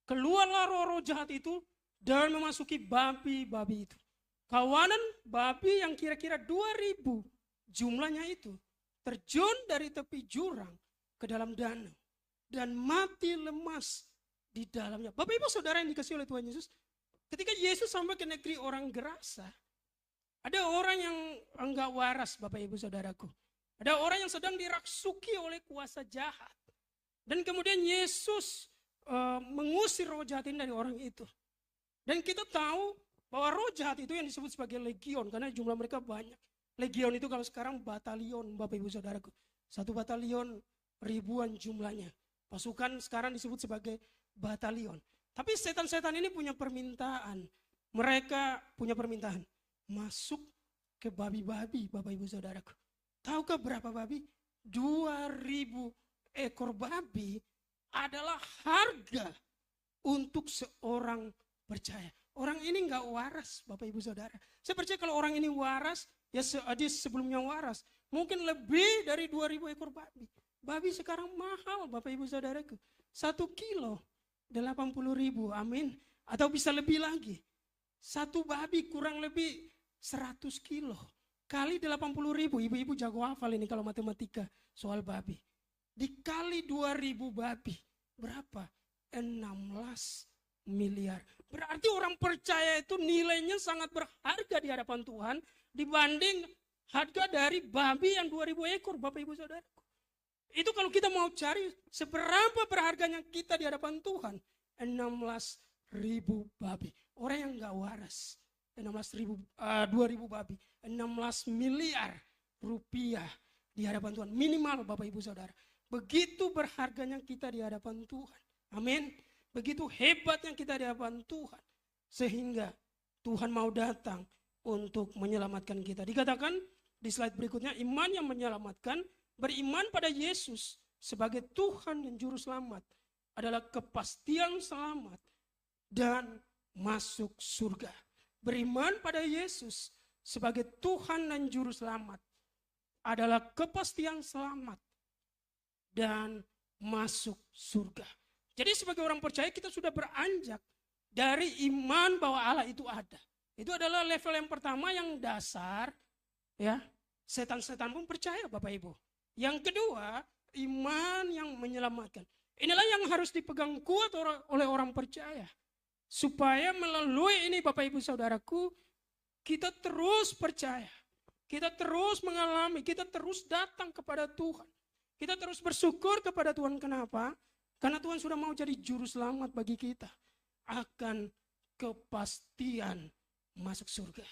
keluarlah roh-roh jahat itu dan memasuki babi-babi itu. Kawanan babi yang kira-kira 2.000 jumlahnya itu terjun dari tepi jurang ke dalam danau dan mati lemas di dalamnya. Bapak Ibu Saudara yang dikasihi oleh Tuhan Yesus, ketika Yesus sampai ke negeri orang Gerasa, ada orang yang enggak waras Bapak Ibu Saudaraku. Ada orang yang sedang dirasuki oleh kuasa jahat. Dan kemudian Yesus mengusir roh jahat ini dari orang itu. Dan kita tahu bahwa roh jahat itu yang disebut sebagai legion karena jumlah mereka banyak. Legion itu kalau sekarang batalion Bapak Ibu Saudaraku. Satu batalion ribuan jumlahnya. Pasukan sekarang disebut sebagai batalion. Tapi setan-setan ini punya permintaan. Mereka punya permintaan. Masuk ke babi-babi Bapak Ibu Saudaraku. Tahukah berapa babi? 2.000 ekor babi adalah harga untuk seorang percaya. Orang ini enggak waras Bapak Ibu Saudara. Saya percaya kalau orang ini waras, ya hadis sebelumnya waras. Mungkin lebih dari 2.000 ekor babi. Babi sekarang mahal Bapak Ibu Saudaraku. 1 kilo 80.000, amin. Atau bisa lebih lagi. Satu babi kurang lebih 100 kilo. Kali 80.000, ibu-ibu jago hafal ini kalau matematika soal babi. Dikali 2.000 babi, berapa? 16 miliar. Berarti orang percaya itu nilainya sangat berharga di hadapan Tuhan dibanding harga dari babi yang 2000 ekor, Bapak Ibu Saudaraku. Itu kalau kita mau cari seberapa berharganya kita di hadapan Tuhan, 16.000 babi. Orang yang gak waras, 2000 babi, 16 miliar rupiah di hadapan Tuhan. Minimal Bapak Ibu Saudara. Begitu berharganya kita di hadapan Tuhan. Amin. Begitu hebatnya kita di hadapan Tuhan. Sehingga Tuhan mau datang untuk menyelamatkan kita. Dikatakan di slide berikutnya, iman yang menyelamatkan, beriman pada Yesus sebagai Tuhan dan Juru Selamat adalah kepastian selamat dan masuk surga. Beriman pada Yesus sebagai Tuhan dan Juru Selamat adalah kepastian selamat dan masuk surga. Jadi sebagai orang percaya kita sudah beranjak dari iman bahwa Allah itu ada. Itu adalah level yang pertama yang dasar, ya. Setan-setan pun percaya Bapak Ibu. Yang kedua, iman yang menyelamatkan. Inilah yang harus dipegang kuat oleh orang percaya. Supaya melalui ini Bapak Ibu Saudaraku, kita terus percaya. Kita terus mengalami, kita terus datang kepada Tuhan. Kita terus bersyukur kepada Tuhan. Kenapa? Karena Tuhan sudah mau jadi juru selamat bagi kita. Akan kepastian masuk surga.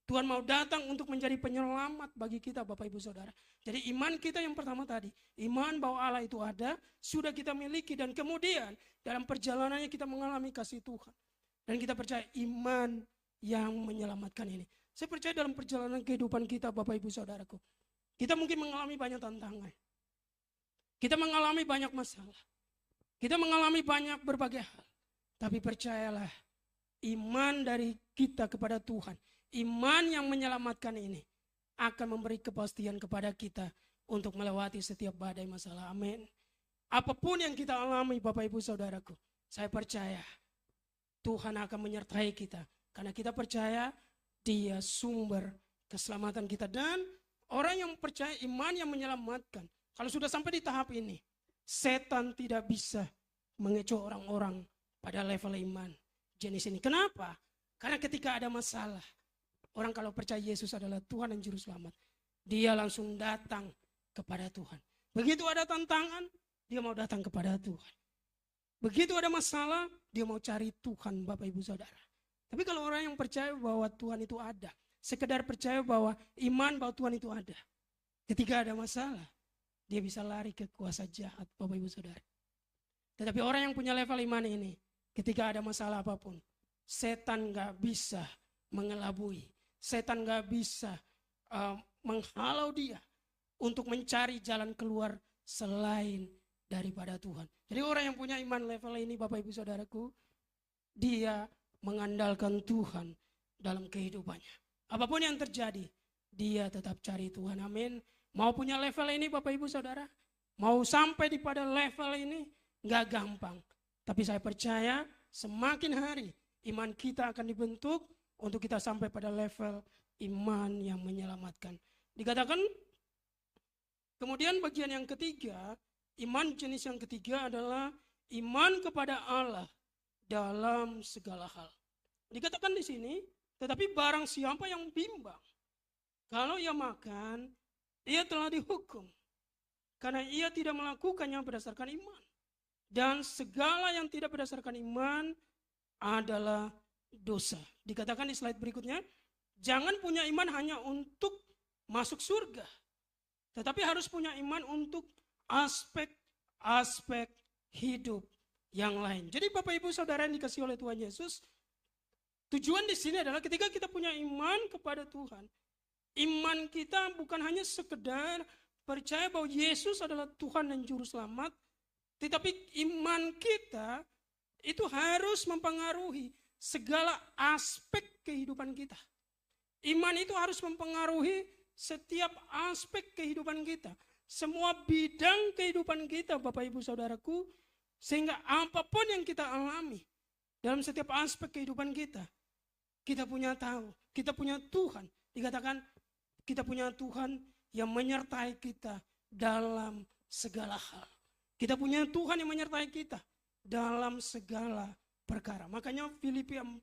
Tuhan mau datang untuk menjadi penyelamat bagi kita Bapak Ibu Saudara. Jadi iman kita yang pertama tadi, iman bahwa Allah itu ada, sudah kita miliki. Dan kemudian dalam perjalanannya kita mengalami kasih Tuhan. Dan kita percaya iman yang menyelamatkan ini. Saya percaya dalam perjalanan kehidupan kita Bapak Ibu Saudaraku. Kita mungkin mengalami banyak tantangan. Kita mengalami banyak masalah. Kita mengalami banyak berbagai hal. Tapi percayalah, iman dari kita kepada Tuhan, iman yang menyelamatkan ini akan memberi kepastian kepada kita untuk melewati setiap badai masalah. Amin. Apapun yang kita alami Bapak Ibu Saudaraku, saya percaya Tuhan akan menyertai kita. Karena kita percaya Dia sumber keselamatan kita. Dan orang yang percaya iman yang menyelamatkan, kalau sudah sampai di tahap ini, setan tidak bisa mengecoh orang-orang pada level iman jenis ini. Kenapa? Karena ketika ada masalah, orang kalau percaya Yesus adalah Tuhan dan Juru Selamat, dia langsung datang kepada Tuhan. Begitu ada tantangan, dia mau datang kepada Tuhan. Begitu ada masalah, dia mau cari Tuhan Bapak Ibu Saudara. Tapi kalau orang yang percaya bahwa Tuhan itu ada, sekedar percaya bahwa iman bahwa Tuhan itu ada, ketika ada masalah, dia bisa lari ke kuasa jahat Bapak Ibu Saudara. Tetapi orang yang punya level iman ini, ketika ada masalah apapun, setan gak bisa mengelabui. Setan gak bisa menghalau dia untuk mencari jalan keluar selain daripada Tuhan. Jadi orang yang punya iman level ini Bapak Ibu Saudaraku, dia mengandalkan Tuhan dalam kehidupannya. Apapun yang terjadi, dia tetap cari Tuhan. Amin. Mau punya level ini Bapak Ibu Saudara, mau sampai di pada level ini gak gampang. Tapi saya percaya semakin hari iman kita akan dibentuk untuk kita sampai pada level iman yang menyelamatkan. Dikatakan kemudian bagian yang ketiga, iman jenis yang ketiga adalah iman kepada Allah dalam segala hal. Dikatakan di sini, tetapi barang siapa yang bimbang, kalau ia makan, ia telah dihukum, karena ia tidak melakukannya berdasarkan iman. Dan segala yang tidak berdasarkan iman adalah dosa. Dikatakan di slide berikutnya, jangan punya iman hanya untuk masuk surga, tetapi harus punya iman untuk aspek-aspek hidup yang lain. Jadi Bapak Ibu Saudara yang dikasihi oleh Tuhan Yesus, tujuan di sini adalah ketika kita punya iman kepada Tuhan, iman kita bukan hanya sekedar percaya bahwa Yesus adalah Tuhan dan Juru Selamat, tetapi iman kita itu harus mempengaruhi segala aspek kehidupan kita. Iman itu harus mempengaruhi setiap aspek kehidupan kita. Semua bidang kehidupan kita Bapak Ibu Saudaraku. Sehingga apapun yang kita alami dalam setiap aspek kehidupan kita, kita punya tahu, kita punya Tuhan. Dikatakan kita punya Tuhan yang menyertai kita dalam segala hal. Kita punya Tuhan yang menyertai kita dalam segala perkara. Makanya Filipi 4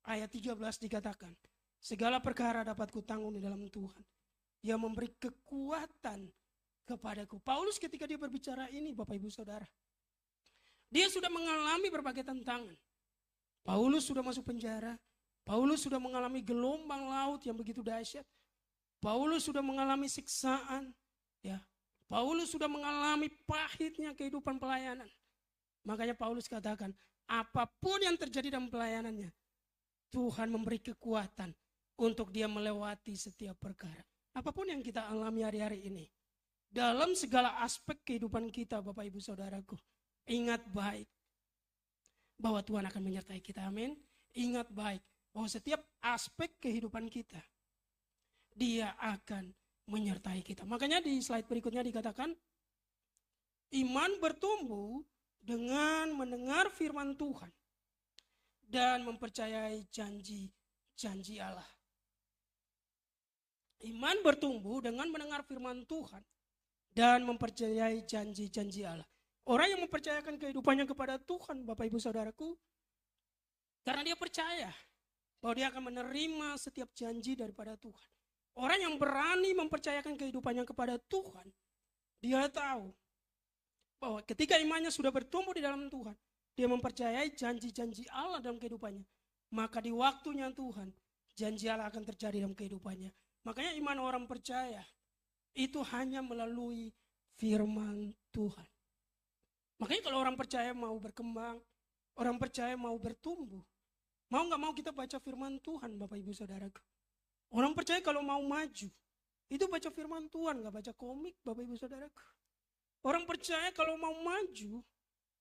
ayat 13 dikatakan, segala perkara dapat kutanggung di dalam Tuhan. Dia memberi kekuatan kepadaku. Paulus ketika dia berbicara ini, Bapak Ibu Saudara, dia sudah mengalami berbagai tantangan. Paulus sudah masuk penjara. Paulus sudah mengalami gelombang laut yang begitu dahsyat. Paulus sudah mengalami siksaan. Ya, Paulus sudah mengalami pahitnya kehidupan pelayanan. Makanya Paulus katakan, apapun yang terjadi dalam pelayanannya, Tuhan memberi kekuatan untuk dia melewati setiap perkara. Apapun yang kita alami hari-hari ini, dalam segala aspek kehidupan kita, Bapak Ibu Saudaraku, ingat baik bahwa Tuhan akan menyertai kita. Amin. Ingat baik bahwa setiap aspek kehidupan kita, Dia akan menyertai kita. Makanya di slide berikutnya dikatakan, iman bertumbuh dengan mendengar firman Tuhan dan mempercayai janji-janji Allah. Iman bertumbuh dengan mendengar firman Tuhan dan mempercayai janji-janji Allah. Orang yang mempercayakan kehidupannya kepada Tuhan, Bapak Ibu Saudaraku, karena dia percaya bahwa dia akan menerima setiap janji daripada Tuhan. Orang yang berani mempercayakan kehidupannya kepada Tuhan, dia tahu bahwa ketika imannya sudah bertumbuh di dalam Tuhan, dia mempercayai janji-janji Allah dalam kehidupannya. Maka di waktunya Tuhan, janji Allah akan terjadi dalam kehidupannya. Makanya iman orang percaya itu hanya melalui firman Tuhan. Makanya kalau orang percaya mau berkembang, orang percaya mau bertumbuh, mau gak mau kita baca firman Tuhan, Bapak Ibu Saudaraku. Orang percaya kalau mau maju, itu baca firman Tuhan, gak baca komik, Bapak Ibu Saudaraku. Orang percaya kalau mau maju,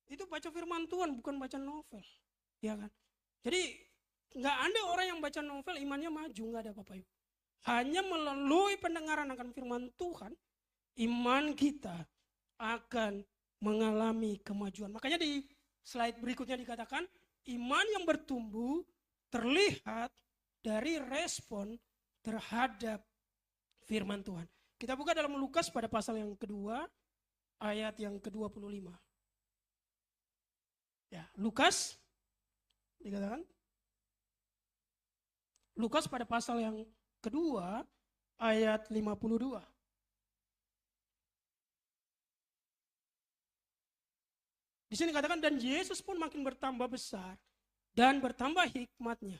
itu baca firman Tuhan, bukan baca novel. Ya kan? Jadi gak ada orang yang baca novel imannya maju, gak ada Bapak Ibu. Hanya melalui pendengaran akan firman Tuhan, iman kita akan mengalami kemajuan. Makanya di slide berikutnya dikatakan, iman yang bertumbuh terlihat dari respon terhadap firman Tuhan. Kita buka dalam Lukas pada pasal yang kedua, ayat yang ke-25. Ya, Lukas dikatakan, Lukas pada pasal yang kedua, ayat 52. Di sini katakan, dan Yesus pun makin bertambah besar dan bertambah hikmatnya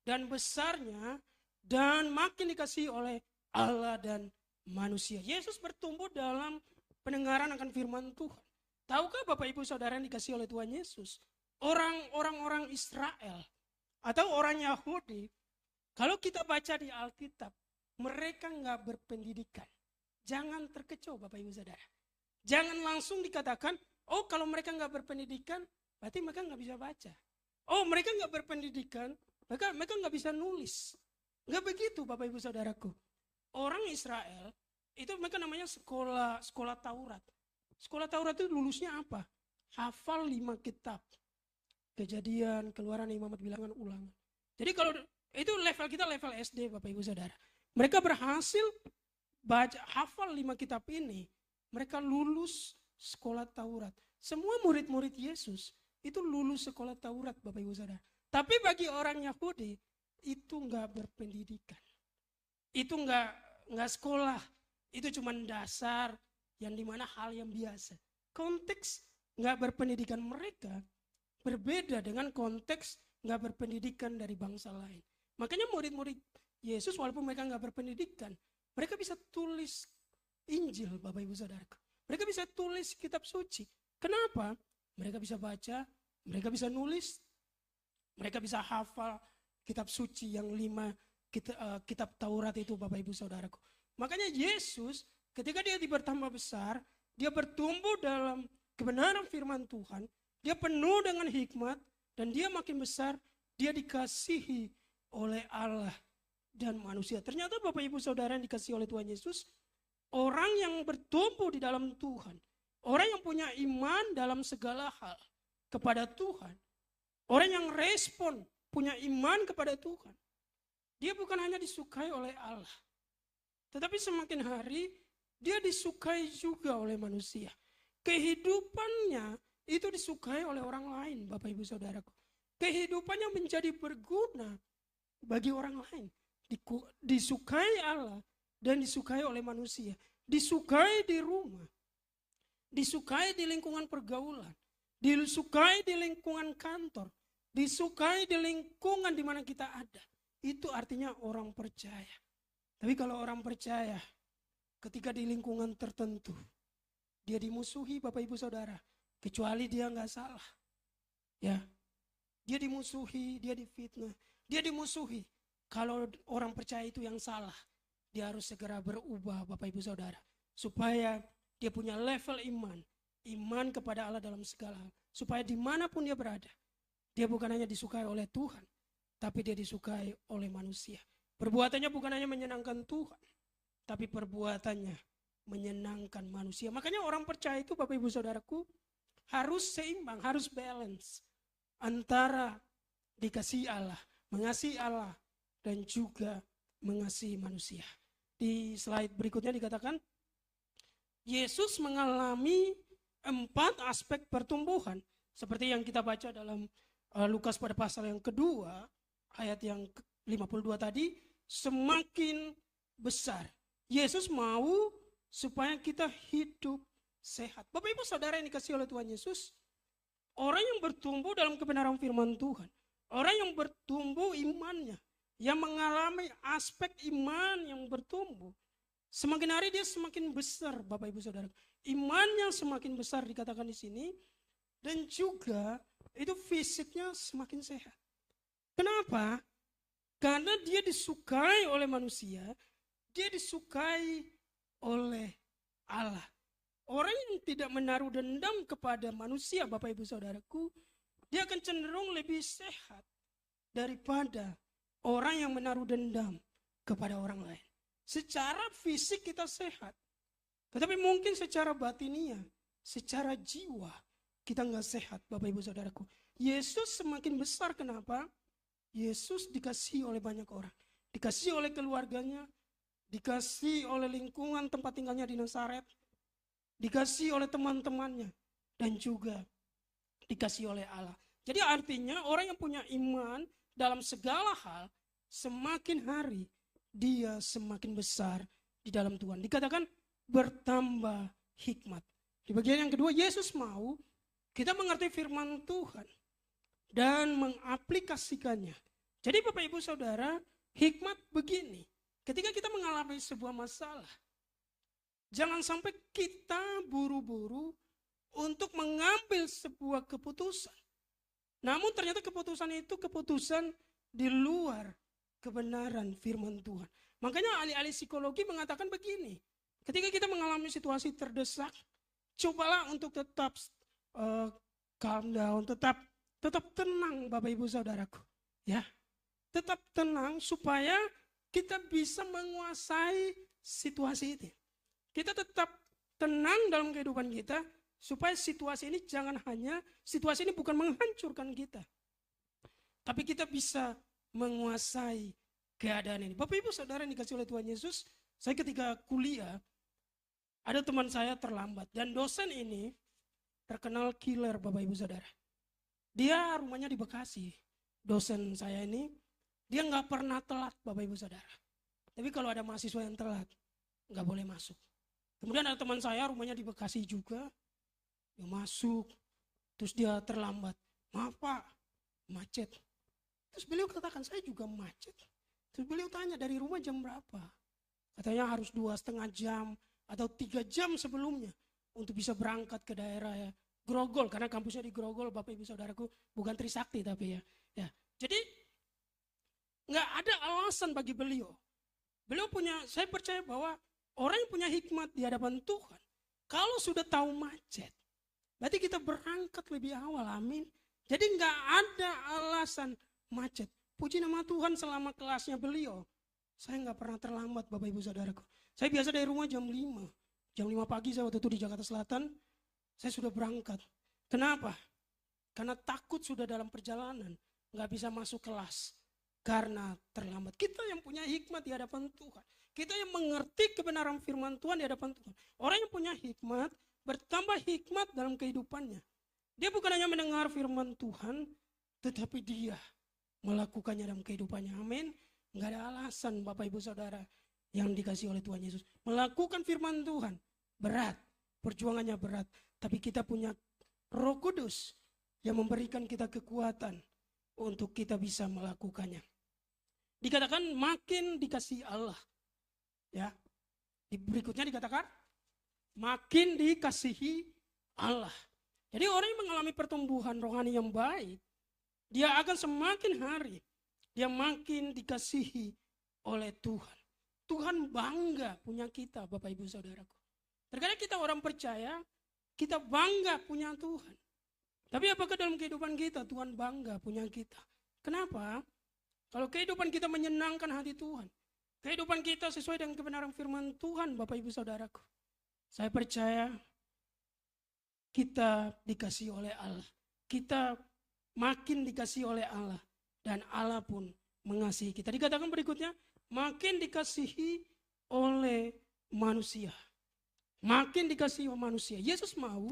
dan besarnya dan makin dikasihi oleh Allah dan manusia. Yesus bertumbuh dalam pendengaran akan firman Tuhan. Tahukah Bapak Ibu Saudara yang dikasihi oleh Tuhan Yesus? Orang-orang Israel atau orang Yahudi, kalau kita baca di Alkitab, mereka nggak berpendidikan. Jangan terkecoh Bapak Ibu Saudara. Jangan langsung dikatakan, oh kalau mereka nggak berpendidikan, berarti mereka nggak bisa baca. Oh mereka nggak berpendidikan, mereka nggak bisa nulis. Nggak begitu Bapak Ibu Saudaraku. Orang Israel, itu mereka namanya sekolah Taurat. Sekolah Taurat itu lulusnya apa? Hafal 5 kitab. Kejadian, Keluaran, Imamat, Bilangan, Ulangan. Jadi kalau itu level kita level SD Bapak Ibu Saudara. Mereka berhasil hafal 5 kitab ini. Mereka lulus sekolah Taurat. Semua murid-murid Yesus itu lulus sekolah Taurat Bapak Ibu Saudara. Tapi bagi orang Yahudi itu enggak berpendidikan. Itu enggak sekolah. Itu cuma dasar yang dimana hal yang biasa. Konteks enggak berpendidikan mereka berbeda dengan konteks enggak berpendidikan dari bangsa lain. Makanya murid-murid Yesus walaupun mereka enggak berpendidikan, mereka bisa tulis Injil Bapak Ibu Saudara. Mereka bisa tulis kitab suci. Kenapa? Mereka bisa baca, mereka bisa nulis, mereka bisa hafal kitab suci yang 5 kitab Taurat itu Bapak Ibu Saudaraku. Makanya Yesus ketika dia bertambah besar, dia bertumbuh dalam kebenaran firman Tuhan, dia penuh dengan hikmat dan dia makin besar, dia dikasihi oleh Allah dan manusia. Ternyata Bapak Ibu Saudara yang dikasihi oleh Tuhan Yesus, orang yang bertumbuh di dalam Tuhan, orang yang punya iman dalam segala hal kepada Tuhan, orang yang respon punya iman kepada Tuhan, dia bukan hanya disukai oleh Allah, tetapi semakin hari dia disukai juga oleh manusia. Kehidupannya itu disukai oleh orang lain Bapak Ibu Saudaraku. kehidupannya menjadi berguna bagi orang lain. Disukai Allah dan disukai oleh manusia. Disukai di rumah, disukai di lingkungan pergaulan, disukai di lingkungan kantor, disukai di lingkungan di mana kita ada. Itu artinya orang percaya. Tapi kalau orang percaya ketika di lingkungan tertentu dia dimusuhi Bapak Ibu Saudara, kecuali dia nggak salah, ya, dia dimusuhi, dia difitnah, dia dimusuhi. Kalau orang percaya itu yang salah, dia harus segera berubah Bapak Ibu Saudara, supaya dia punya level iman kepada Allah dalam segala hal, supaya dimanapun dia berada, dia bukan hanya disukai oleh Tuhan, tapi dia disukai oleh manusia. Perbuatannya bukan hanya menyenangkan Tuhan, tapi perbuatannya menyenangkan manusia. Makanya orang percaya itu Bapak Ibu Saudaraku harus seimbang, harus balance antara dikasihi Allah, mengasihi Allah, dan juga mengasihi manusia. Di slide berikutnya dikatakan, Yesus mengalami 4 aspek pertumbuhan. Seperti yang kita baca dalam Lukas pada pasal yang kedua, ayat yang 52 tadi, semakin besar. Yesus mau supaya kita hidup sehat. Bapak Ibu Saudara yang dikasihi oleh Tuhan Yesus, orang yang bertumbuh dalam kebenaran firman Tuhan, orang yang bertumbuh imannya, yang mengalami aspek iman yang bertumbuh, semakin hari dia semakin besar Bapak Ibu Saudara. Imannya semakin besar dikatakan di sini, dan juga itu fisiknya semakin sehat. Kenapa? Karena dia disukai oleh manusia, dia disukai oleh Allah. Orang yang tidak menaruh dendam kepada manusia, Bapak Ibu Saudaraku, dia akan cenderung lebih sehat daripada orang yang menaruh dendam kepada orang lain. Secara fisik kita sehat, tetapi mungkin secara batinia, secara jiwa kita nggak sehat, Bapak Ibu Saudaraku. Yesus semakin besar, kenapa? Yesus dikasihi oleh banyak orang, dikasihi oleh keluarganya, dikasihi oleh lingkungan tempat tinggalnya di Nazaret, dikasihi oleh teman-temannya, dan juga dikasihi oleh Allah. Jadi artinya orang yang punya iman dalam segala hal, semakin hari dia semakin besar di dalam Tuhan. Dikatakan bertambah hikmat. Di bagian yang kedua, Yesus mau kita mengerti firman Tuhan dan mengaplikasikannya. Jadi Bapak Ibu Saudara, hikmat begini. Ketika kita mengalami sebuah masalah, jangan sampai kita buru-buru untuk mengambil sebuah keputusan. Namun ternyata keputusan itu keputusan di luar kebenaran firman Tuhan. Makanya ahli-ahli psikologi mengatakan begini. Ketika kita mengalami situasi terdesak, cobalah untuk tetap calm down, tetap tenang Bapak Ibu Saudaraku. Ya, tetap tenang supaya kita bisa menguasai situasi itu. Kita tetap tenang dalam kehidupan kita supaya situasi ini situasi ini bukan menghancurkan kita. Tapi kita bisa menguasai keadaan ini. Bapak Ibu Saudara yang dikasih oleh Tuhan Yesus, saya ketika kuliah, ada teman saya terlambat. Dan dosen ini terkenal killer Bapak Ibu Saudara. Dia rumahnya di Bekasi. Dosen saya ini, dia nggak pernah telat Bapak Ibu Saudara. Tapi kalau ada mahasiswa yang telat, nggak boleh masuk. Kemudian ada teman saya rumahnya di Bekasi juga, dia masuk, terus dia terlambat. Maaf Pak, macet. Terus beliau katakan, saya juga macet. Terus beliau tanya, dari rumah jam berapa? Katanya harus 2,5 jam atau 3 jam sebelumnya untuk bisa berangkat ke daerah ya, Grogol, karena kampusnya di Grogol Bapak Ibu Saudaraku, bukan Trisakti tapi ya. Jadi nggak ada alasan bagi beliau. Saya percaya bahwa orang yang punya hikmat di hadapan Tuhan, kalau sudah tahu macet, berarti kita berangkat lebih awal, amin. Jadi nggak ada alasan macet. Puji nama Tuhan selama kelasnya beliau, saya nggak pernah terlambat Bapak Ibu Saudaraku. Saya biasa dari rumah jam 5. Jam 5 pagi saya waktu itu di Jakarta Selatan, saya sudah berangkat. Kenapa? Karena takut sudah dalam perjalanan, nggak bisa masuk kelas karena terlambat. Kita yang punya hikmat di hadapan Tuhan, kita yang mengerti kebenaran firman Tuhan di hadapan Tuhan. Orang yang punya hikmat, bertambah hikmat dalam kehidupannya. Dia bukan hanya mendengar firman Tuhan, tetapi dia melakukannya dalam kehidupannya. Amin. Enggak ada alasan Bapak Ibu Saudara yang dikasih oleh Tuhan Yesus. Melakukan firman Tuhan berat, perjuangannya berat. Tapi kita punya Roh Kudus yang memberikan kita kekuatan untuk kita bisa melakukannya. Dikatakan makin dikasih Allah. Ya. Berikutnya dikatakan makin dikasihi Allah. Jadi orang yang mengalami pertumbuhan rohani yang baik, dia akan semakin hari dia makin dikasihi oleh Tuhan. Tuhan bangga punya kita, Bapak Ibu Saudaraku. Terkadang kita orang percaya, kita bangga punya Tuhan. Tapi apakah dalam kehidupan kita Tuhan bangga punya kita? Kenapa? Kalau kehidupan kita menyenangkan hati Tuhan, kehidupan kita sesuai dengan kebenaran firman Tuhan, Bapak Ibu Saudaraku, saya percaya kita dikasihi oleh Allah. Kita makin dikasihi oleh Allah. Dan Allah pun mengasihi kita. Dikatakan berikutnya, makin dikasihi oleh manusia. Makin dikasihi oleh manusia. Yesus mau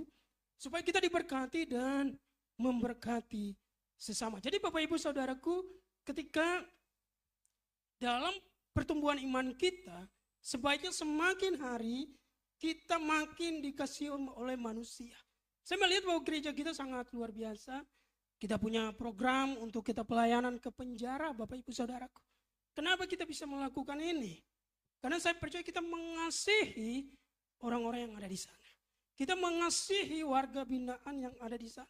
supaya kita diberkati dan memberkati sesama. Jadi Bapak Ibu Saudaraku, ketika dalam pertumbuhan iman kita, sebaiknya semakin hari kita makin dikasihi oleh manusia. Saya melihat bahwa gereja kita sangat luar biasa. Kita punya program untuk kita pelayanan ke penjara, Bapak Ibu Saudaraku. Kenapa kita bisa melakukan ini? Karena saya percaya kita mengasihi orang-orang yang ada di sana. Kita mengasihi warga binaan yang ada di sana.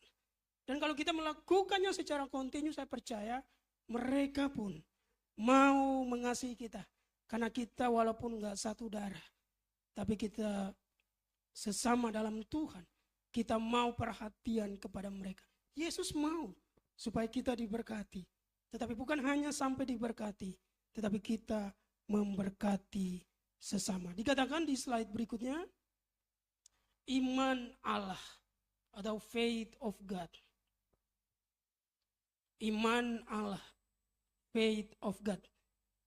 Dan kalau kita melakukannya secara kontinu, saya percaya mereka pun mau mengasihi kita. Karena kita walaupun enggak satu darah, tapi kita sesama dalam Tuhan. Kita mau perhatian kepada mereka. Yesus mau supaya kita diberkati. Tetapi bukan hanya sampai diberkati, tetapi kita memberkati sesama. Dikatakan di slide berikutnya, iman Allah atau faith of God. Iman Allah, faith of God.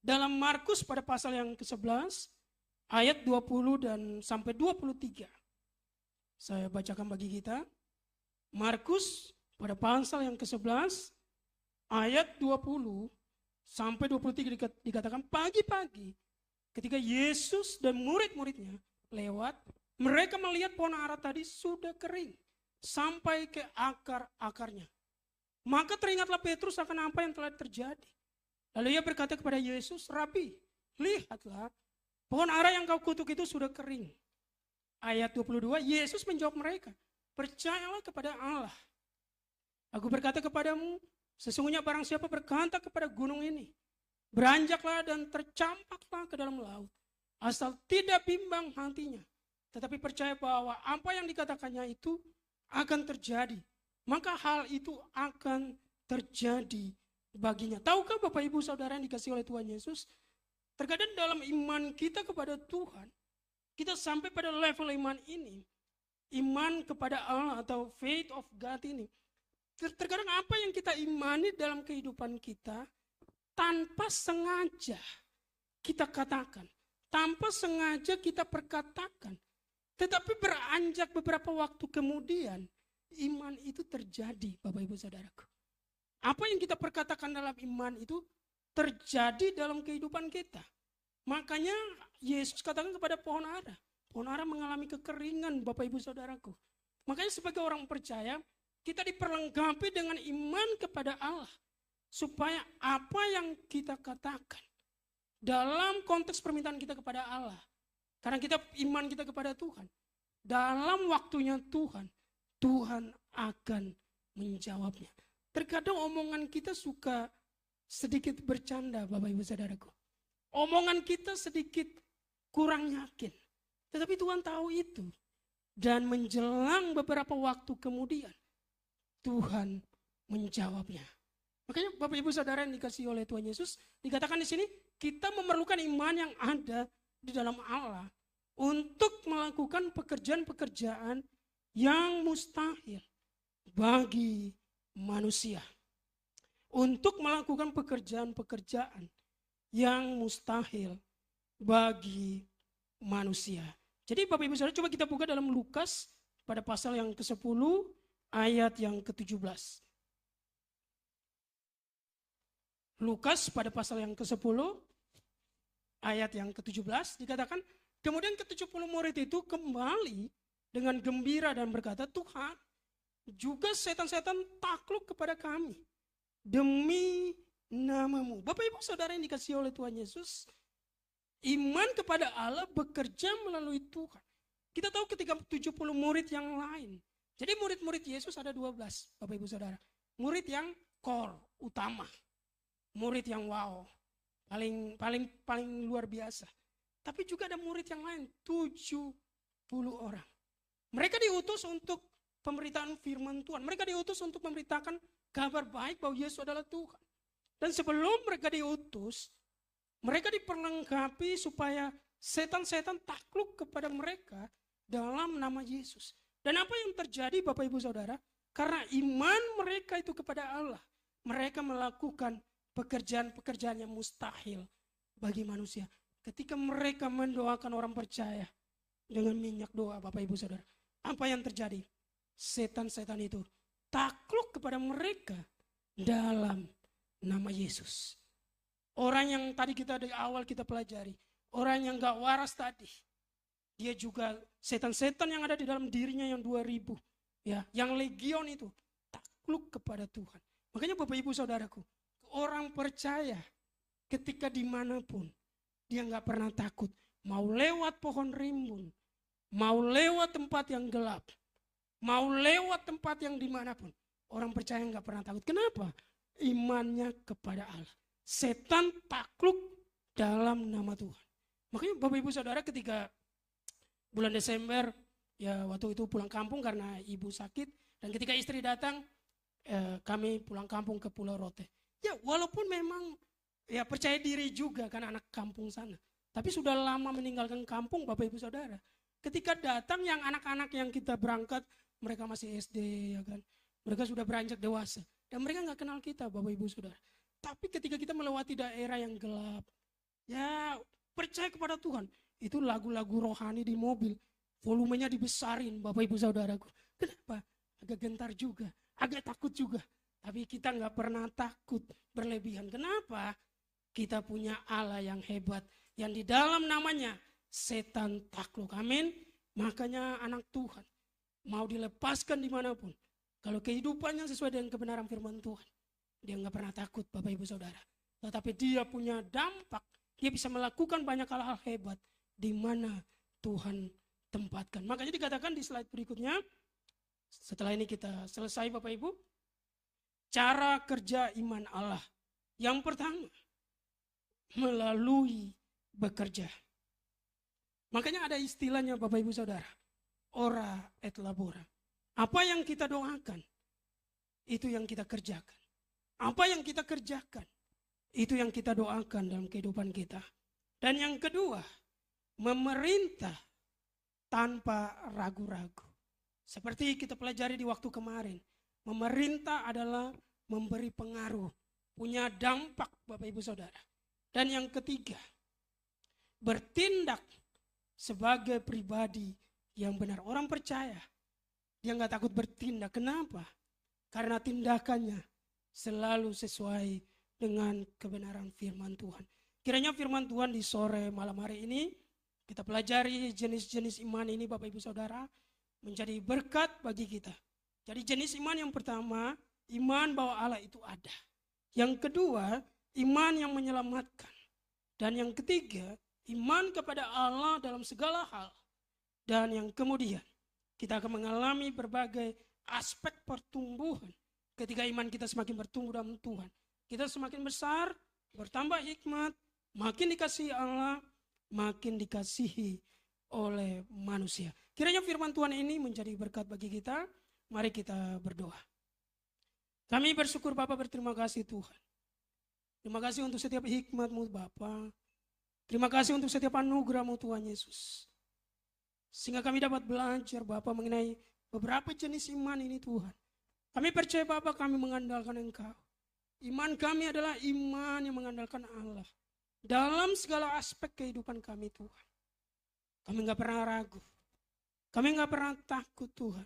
Dalam Markus pada pasal yang ke-11, ayat 20 dan sampai 23. Saya bacakan bagi kita. Markus pada pasal yang ke-11 ayat 20 sampai 23 dikatakan pagi-pagi ketika Yesus dan murid-muridnya lewat, mereka melihat pohon ara tadi sudah kering sampai ke akar-akarnya. Maka teringatlah Petrus akan apa yang telah terjadi. Lalu ia berkata kepada Yesus, Rabi, lihatlah pohon ara yang kau kutuk itu sudah kering. Ayat 22, Yesus menjawab mereka, percayalah kepada Allah. Aku berkata kepadamu, sesungguhnya barang siapa berkata kepada gunung ini, beranjaklah dan tercampaklah ke dalam laut, asal tidak bimbang hatinya, tetapi percaya bahwa apa yang dikatakannya itu akan terjadi, maka hal itu akan terjadi baginya. Tahukah Bapak Ibu Saudara yang dikasihi oleh Tuhan Yesus, terkadang dalam iman kita kepada Tuhan, kita sampai pada level iman ini, iman kepada Allah atau faith of God ini. Terkadang apa yang kita imani dalam kehidupan kita, tanpa sengaja kita katakan, tanpa sengaja kita perkatakan. Tetapi beranjak beberapa waktu kemudian, iman itu terjadi, Bapak Ibu Saudaraku. Apa yang kita perkatakan dalam iman itu terjadi dalam kehidupan kita. Makanya Yesus katakan kepada pohon ara. Pohon ara mengalami kekeringan, Bapak Ibu Saudaraku. Makanya sebagai orang percaya, kita diperlengkapi dengan iman kepada Allah. Supaya apa yang kita katakan dalam konteks permintaan kita kepada Allah. Karena kita iman kita kepada Tuhan. Dalam waktunya Tuhan, Tuhan akan menjawabnya. Terkadang omongan kita suka sedikit bercanda, Bapak Ibu Saudaraku. Omongan kita sedikit kurang yakin. Tetapi Tuhan tahu itu. Dan menjelang beberapa waktu kemudian, Tuhan menjawabnya. Makanya Bapak Ibu Saudara yang dikasihi oleh Tuhan Yesus, dikatakan di sini, kita memerlukan iman yang ada di dalam Allah untuk melakukan pekerjaan-pekerjaan yang mustahil bagi manusia. Untuk melakukan pekerjaan-pekerjaan yang mustahil bagi manusia. Jadi Bapak Ibu Saudara, coba kita buka dalam Lukas pada pasal yang ke-10 ayat yang ke-17. Lukas pada pasal yang ke-10 ayat yang ke-17 dikatakan, kemudian ke-70 murid itu kembali dengan gembira dan berkata, Tuhan, juga setan-setan takluk kepada kami demi namamu. Bapak Ibu Saudara yang dikasihi oleh Tuhan Yesus, iman kepada Allah bekerja melalui Tuhan. Kita tahu ketika 70 murid yang lain. Jadi murid-murid Yesus ada 12, Bapak Ibu Saudara. Murid yang core, utama. Murid yang wow, paling luar biasa. Tapi juga ada murid yang lain, 70 orang. Mereka diutus untuk pemberitaan firman Tuhan. Mereka diutus untuk memberitakan kabar baik bahwa Yesus adalah Tuhan. Dan sebelum mereka diutus, mereka diperlengkapi supaya setan-setan takluk kepada mereka dalam nama Yesus. Dan apa yang terjadi Bapak Ibu Saudara? Karena iman mereka itu kepada Allah, mereka melakukan pekerjaan-pekerjaan yang mustahil bagi manusia. Ketika mereka mendoakan orang percaya dengan minyak doa, Bapak Ibu Saudara, apa yang terjadi? Setan-setan itu takluk kepada mereka dalam nama Yesus. Orang yang tadi kita dari awal kita pelajari, orang yang gak waras tadi, dia juga setan-setan yang ada di dalam dirinya yang 2000, ya, yang legion itu takluk kepada Tuhan. Makanya Bapak Ibu Saudaraku, orang percaya ketika dimanapun dia gak pernah takut. Mau lewat pohon rimbun, mau lewat tempat yang gelap, mau lewat tempat yang dimanapun, orang percaya gak pernah takut. Kenapa? Imannya kepada Allah. Setan takluk dalam nama Tuhan. Makanya Bapak Ibu Saudara ketika bulan Desember, ya waktu itu pulang kampung karena ibu sakit. Dan ketika istri datang, kami pulang kampung ke Pulau Rote. Ya walaupun memang ya percaya diri juga kan anak kampung sana. Tapi sudah lama meninggalkan kampung Bapak Ibu Saudara. Ketika datang yang anak-anak yang kita berangkat, mereka masih SD ya kan. Mereka sudah beranjak dewasa. Dan mereka gak kenal kita Bapak Ibu Saudara. Tapi ketika kita melewati daerah yang gelap, ya percaya kepada Tuhan. Itu lagu-lagu rohani di mobil, volumenya dibesarin Bapak Ibu Saudaraku. Kenapa? Agak gentar juga, agak takut juga. Tapi kita gak pernah takut berlebihan. Kenapa? Kita punya Allah yang hebat, yang di dalam namanya setan takluk. Amin. Makanya anak Tuhan mau dilepaskan dimanapun, kalau kehidupannya sesuai dengan kebenaran firman Tuhan, dia nggak pernah takut Bapak Ibu Saudara. Tetapi dia punya dampak, dia bisa melakukan banyak hal-hal hebat di mana Tuhan tempatkan. Makanya dikatakan di slide berikutnya, setelah ini kita selesai Bapak Ibu, cara kerja iman Allah. Yang pertama, melalui bekerja. Makanya ada istilahnya Bapak Ibu Saudara, ora et labora. Apa yang kita doakan, itu yang kita kerjakan. Apa yang kita kerjakan, itu yang kita doakan dalam kehidupan kita. Dan yang kedua, memerintah tanpa ragu-ragu. Seperti kita pelajari di waktu kemarin, memerintah adalah memberi pengaruh, punya dampak Bapak Ibu Saudara. Dan yang ketiga, bertindak sebagai pribadi yang benar. Orang percaya, dia nggak takut bertindak. Kenapa? Karena tindakannya selalu sesuai dengan kebenaran firman Tuhan. Kiranya firman Tuhan di sore malam hari ini, kita pelajari jenis-jenis iman ini Bapak Ibu Saudara, menjadi berkat bagi kita. Jadi jenis iman yang pertama, iman bahwa Allah itu ada. Yang kedua, iman yang menyelamatkan. Dan yang ketiga, iman kepada Allah dalam segala hal. Dan yang kemudian, kita akan mengalami berbagai aspek pertumbuhan. Ketika iman kita semakin bertumbuh dalam Tuhan, kita semakin besar, bertambah hikmat, makin dikasihi Allah, makin dikasihi oleh manusia. Kiranya firman Tuhan ini menjadi berkat bagi kita. Mari kita berdoa. Kami bersyukur Bapa, berterima kasih Tuhan. Terima kasih untuk setiap hikmat-Mu Bapa. Terima kasih untuk setiap anugerah-Mu Tuhan Yesus. Sehingga kami dapat belajar Bapa mengenai beberapa jenis iman ini Tuhan. Kami percaya Bapa, kami mengandalkan Engkau. Iman kami adalah iman yang mengandalkan Allah. Dalam segala aspek kehidupan kami Tuhan. Kami gak pernah ragu. Kami gak pernah takut Tuhan.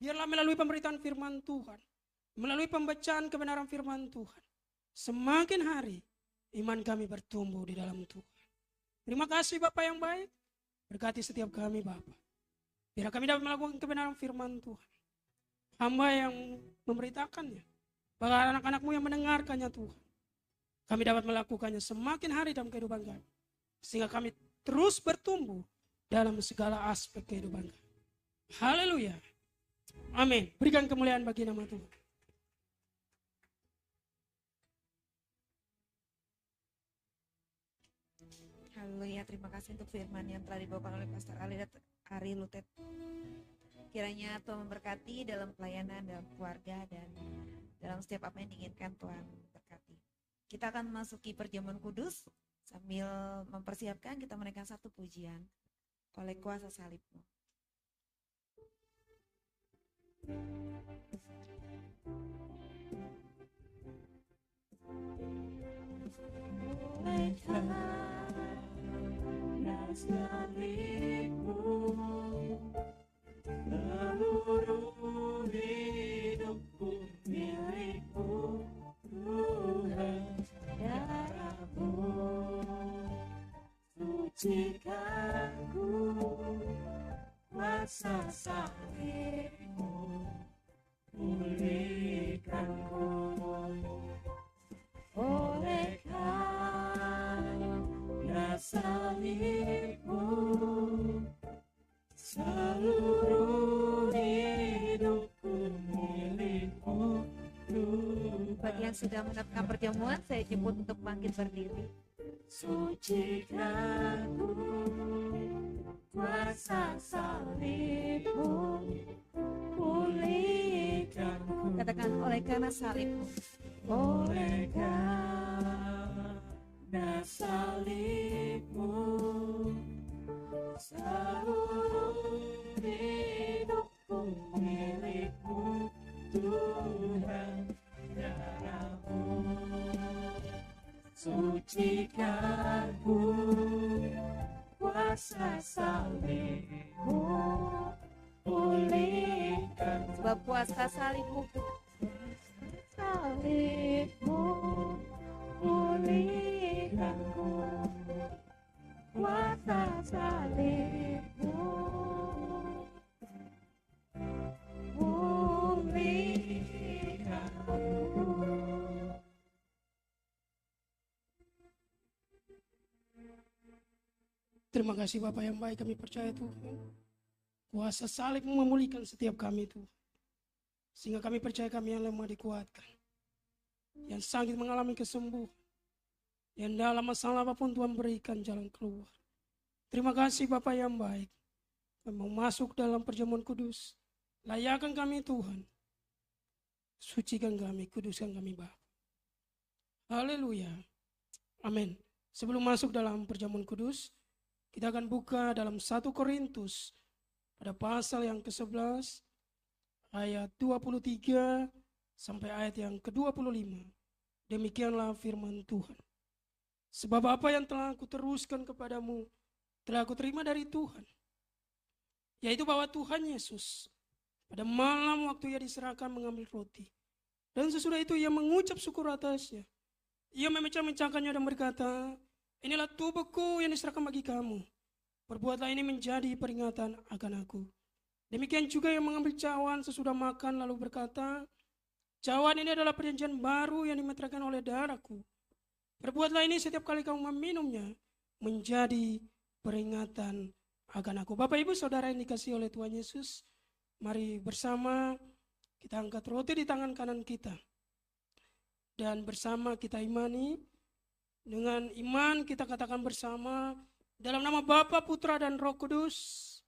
Biarlah melalui pemberitaan firman Tuhan. Melalui pembacaan kebenaran firman Tuhan. semakin hari iman kami bertumbuh di dalam Tuhan. Terima kasih Bapak yang baik, berkati setiap kami Bapak. Biar kami dapat melakukan kebenaran firman Tuhan. Hamba yang memberitakannya, bahkan anak-anakmu yang mendengarkannya Tuhan. Kami dapat melakukannya semakin hari dalam kehidupan kami. Sehingga kami terus bertumbuh dalam segala aspek kehidupan kami. Haleluya. Amin. Berikan kemuliaan bagi nama Tuhan. Haleluya, terima kasih untuk firman yang telah dibawakan oleh Pastor Ari Lutet. Kiranya Tuhan memberkati dalam pelayanan, dalam keluarga, dan dalam setiap apa yang diinginkan Tuhan berkati. Kita akan memasuki perjamuan kudus. Sambil mempersiapkan, kita menaikkan satu pujian, oleh kuasa salibmu. Oleh karena salibmu, seluruh hidupku milikmu, Tuhan. Darahmu sucikanku, kuasa salibmu pulihkanku. Oleh karena salibmu, seluruh hidupku milikmu, Tuhan. Bagi yang sudah menetapkan perjamuan, saya jemput untuk bangkit berdiri. Sucikanku, kuasa salibmu pulihkanku. Katakan, oleh karena salibmu. Oleh karena salibmu, seluruh hidupku milikmu, Tuhan. Darahmu sucikanku, kuasa salibmu pulihkan. Sebab kuasa salibmu, Salibmu pulihkanku, kuasa salibmu pulihkanku. Terima kasih Bapak yang baik, kami percaya Tuhan. Kuasa salibmu memulihkan setiap kami Tuhan. Sehingga kami percaya kami yang lemah dikuatkan. Yang sakit mengalami kesembuhan. Yang dalam masalah apapun Tuhan berikan jalan keluar. Terima kasih Bapak yang baik. Kami mau masuk dalam perjamuan kudus. Layakkan kami Tuhan. Sucikan kami, kuduskan kami Bapa. Haleluya. Amin. Sebelum masuk dalam perjamuan kudus, kita akan buka dalam 1 Korintus pada pasal yang ke-11 ayat 23 sampai ayat yang ke-25. Demikianlah firman Tuhan. Sebab apa yang telah aku teruskan kepadamu telah aku terima dari Tuhan, yaitu bahwa Tuhan Yesus pada malam waktu ia diserahkan mengambil roti, dan sesudah itu ia mengucap syukur atasnya. Ia memecah-mecahkannya dan berkata, inilah tubuhku yang diserahkan bagi kamu. Perbuatlah ini menjadi peringatan akan aku. Demikian juga yang mengambil cawan sesudah makan lalu berkata, cawan ini adalah perjanjian baru yang dimeteraikan oleh darahku. Perbuatlah ini setiap kali kamu meminumnya menjadi peringatan akan aku. Bapak Ibu Saudara yang dikasihi oleh Tuhan Yesus, mari bersama kita angkat roti di tangan kanan kita. Dan bersama kita imani, dengan iman kita katakan bersama, dalam nama Bapa, Putra, dan Roh Kudus,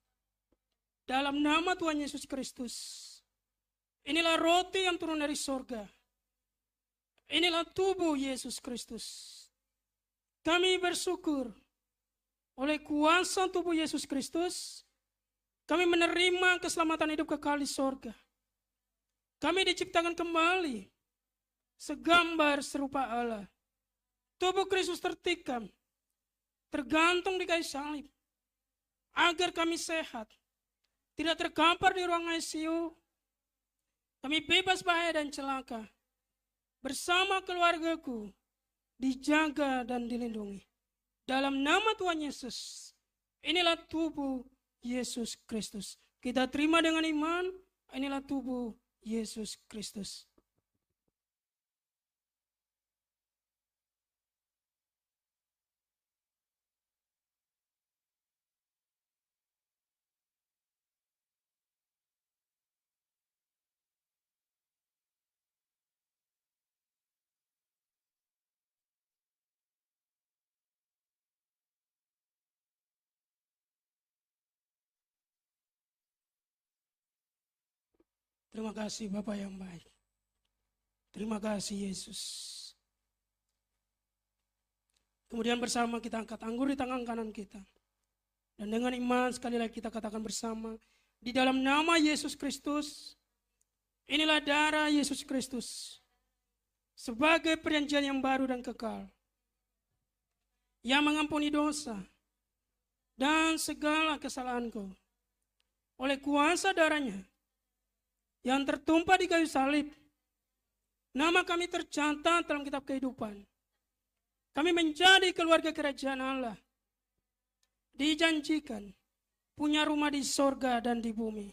dalam nama Tuhan Yesus Kristus, inilah roti yang turun dari sorga. Inilah tubuh Yesus Kristus. Kami bersyukur oleh kuasa tubuh Yesus Kristus, kami menerima keselamatan hidup kekal di sorga. Kami diciptakan kembali segambar serupa Allah. Tubuh Kristus tertikam, tergantung di kayu salib, agar kami sehat. Tidak terkapar di ruang ICU. Kami bebas bahaya dan celaka. bersama keluargaku dijaga dan dilindungi. Dalam nama Tuhan Yesus, inilah tubuh Yesus Kristus. Kita terima dengan iman, inilah tubuh Yesus Kristus. Terima kasih Bapak yang baik. Terima kasih Yesus. Kemudian bersama kita angkat anggur di tangan kanan kita. Dan dengan iman sekali lagi kita katakan bersama. Di dalam nama Yesus Kristus. Inilah darah Yesus Kristus. Sebagai perjanjian yang baru dan kekal. Yang mengampuni dosa. Dan segala kesalahanku. Oleh kuasa darahnya. Yang tertumpah di kayu salib. Nama kami tercatat dalam kitab kehidupan. Kami menjadi keluarga kerajaan Allah. Dijanjikan punya rumah di sorga dan di bumi.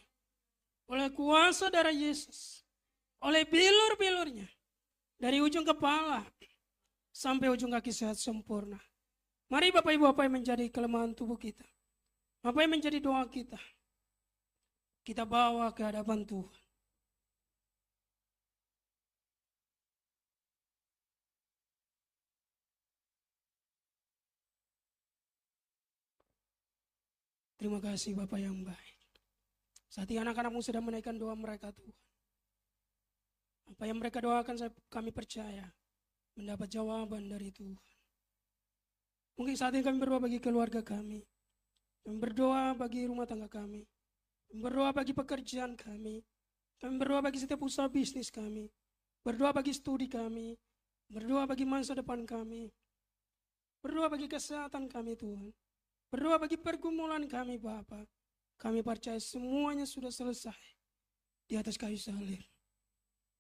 Oleh kuasa darah Yesus. Oleh bilur-bilurnya. Dari ujung kepala sampai ujung kaki sehat sempurna. Mari Bapak Ibu apa yang menjadi kelemahan tubuh kita. Apa yang menjadi doa kita. Kita bawa ke hadapan Tuhan. Terima kasih Bapak yang baik. Saat ini anak-anakmu sedang menaikkan doa mereka Tuhan. Apa yang mereka doakan kami percaya mendapat jawaban dari Tuhan. Mungkin saat ini kami berdoa bagi keluarga kami. Kami berdoa bagi rumah tangga kami. Kami berdoa bagi pekerjaan kami. Kami berdoa bagi setiap usaha bisnis kami. Berdoa bagi studi kami. Berdoa bagi masa depan kami. Berdoa bagi kesehatan kami Tuhan. Berdoa bagi pergumulan kami Bapa. Kami percaya semuanya sudah selesai di atas kayu salib.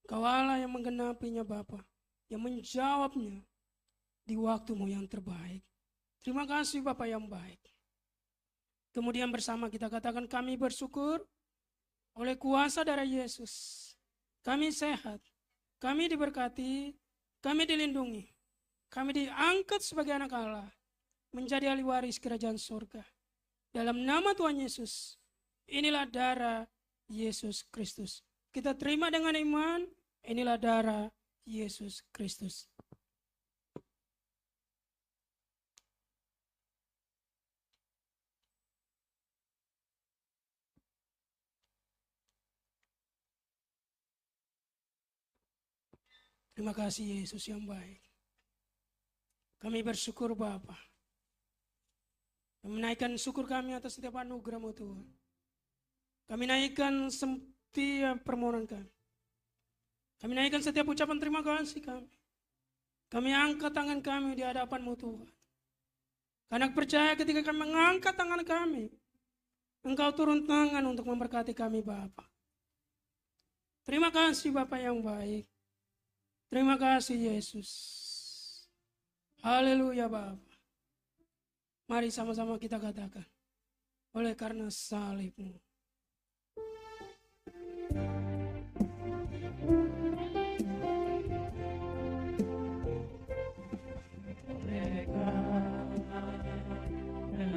Kau Allah yang menggenapinya Bapa, yang menjawabnya di waktumu yang terbaik. Terima kasih Bapa yang baik. Kemudian bersama kita katakan kami bersyukur oleh kuasa darah Yesus. Kami sehat, kami diberkati, kami dilindungi. Kami diangkat sebagai anak Allah. Menjadi ahli waris kerajaan surga. Dalam nama Tuhan Yesus, inilah darah Yesus Kristus. Kita terima dengan iman, inilah darah Yesus Kristus. Terima kasih Yesus yang baik. Kami bersyukur Bapa. Menaikkan syukur kami atas setiap anugerah-Mu Tuhan. Kami naikkan setiap permohonan kami. Kami naikkan setiap ucapan terima kasih kami. Kami angkat tangan kami di hadapan-Mu Tuhan. Karena percaya ketika kami mengangkat tangan kami, Engkau turun tangan untuk memberkati kami Bapa. Terima kasih Bapa yang baik. Terima kasih Yesus. Haleluya Bapa. Mari sama-sama kita katakan. Oleh karena salib-Mu. Oleh karena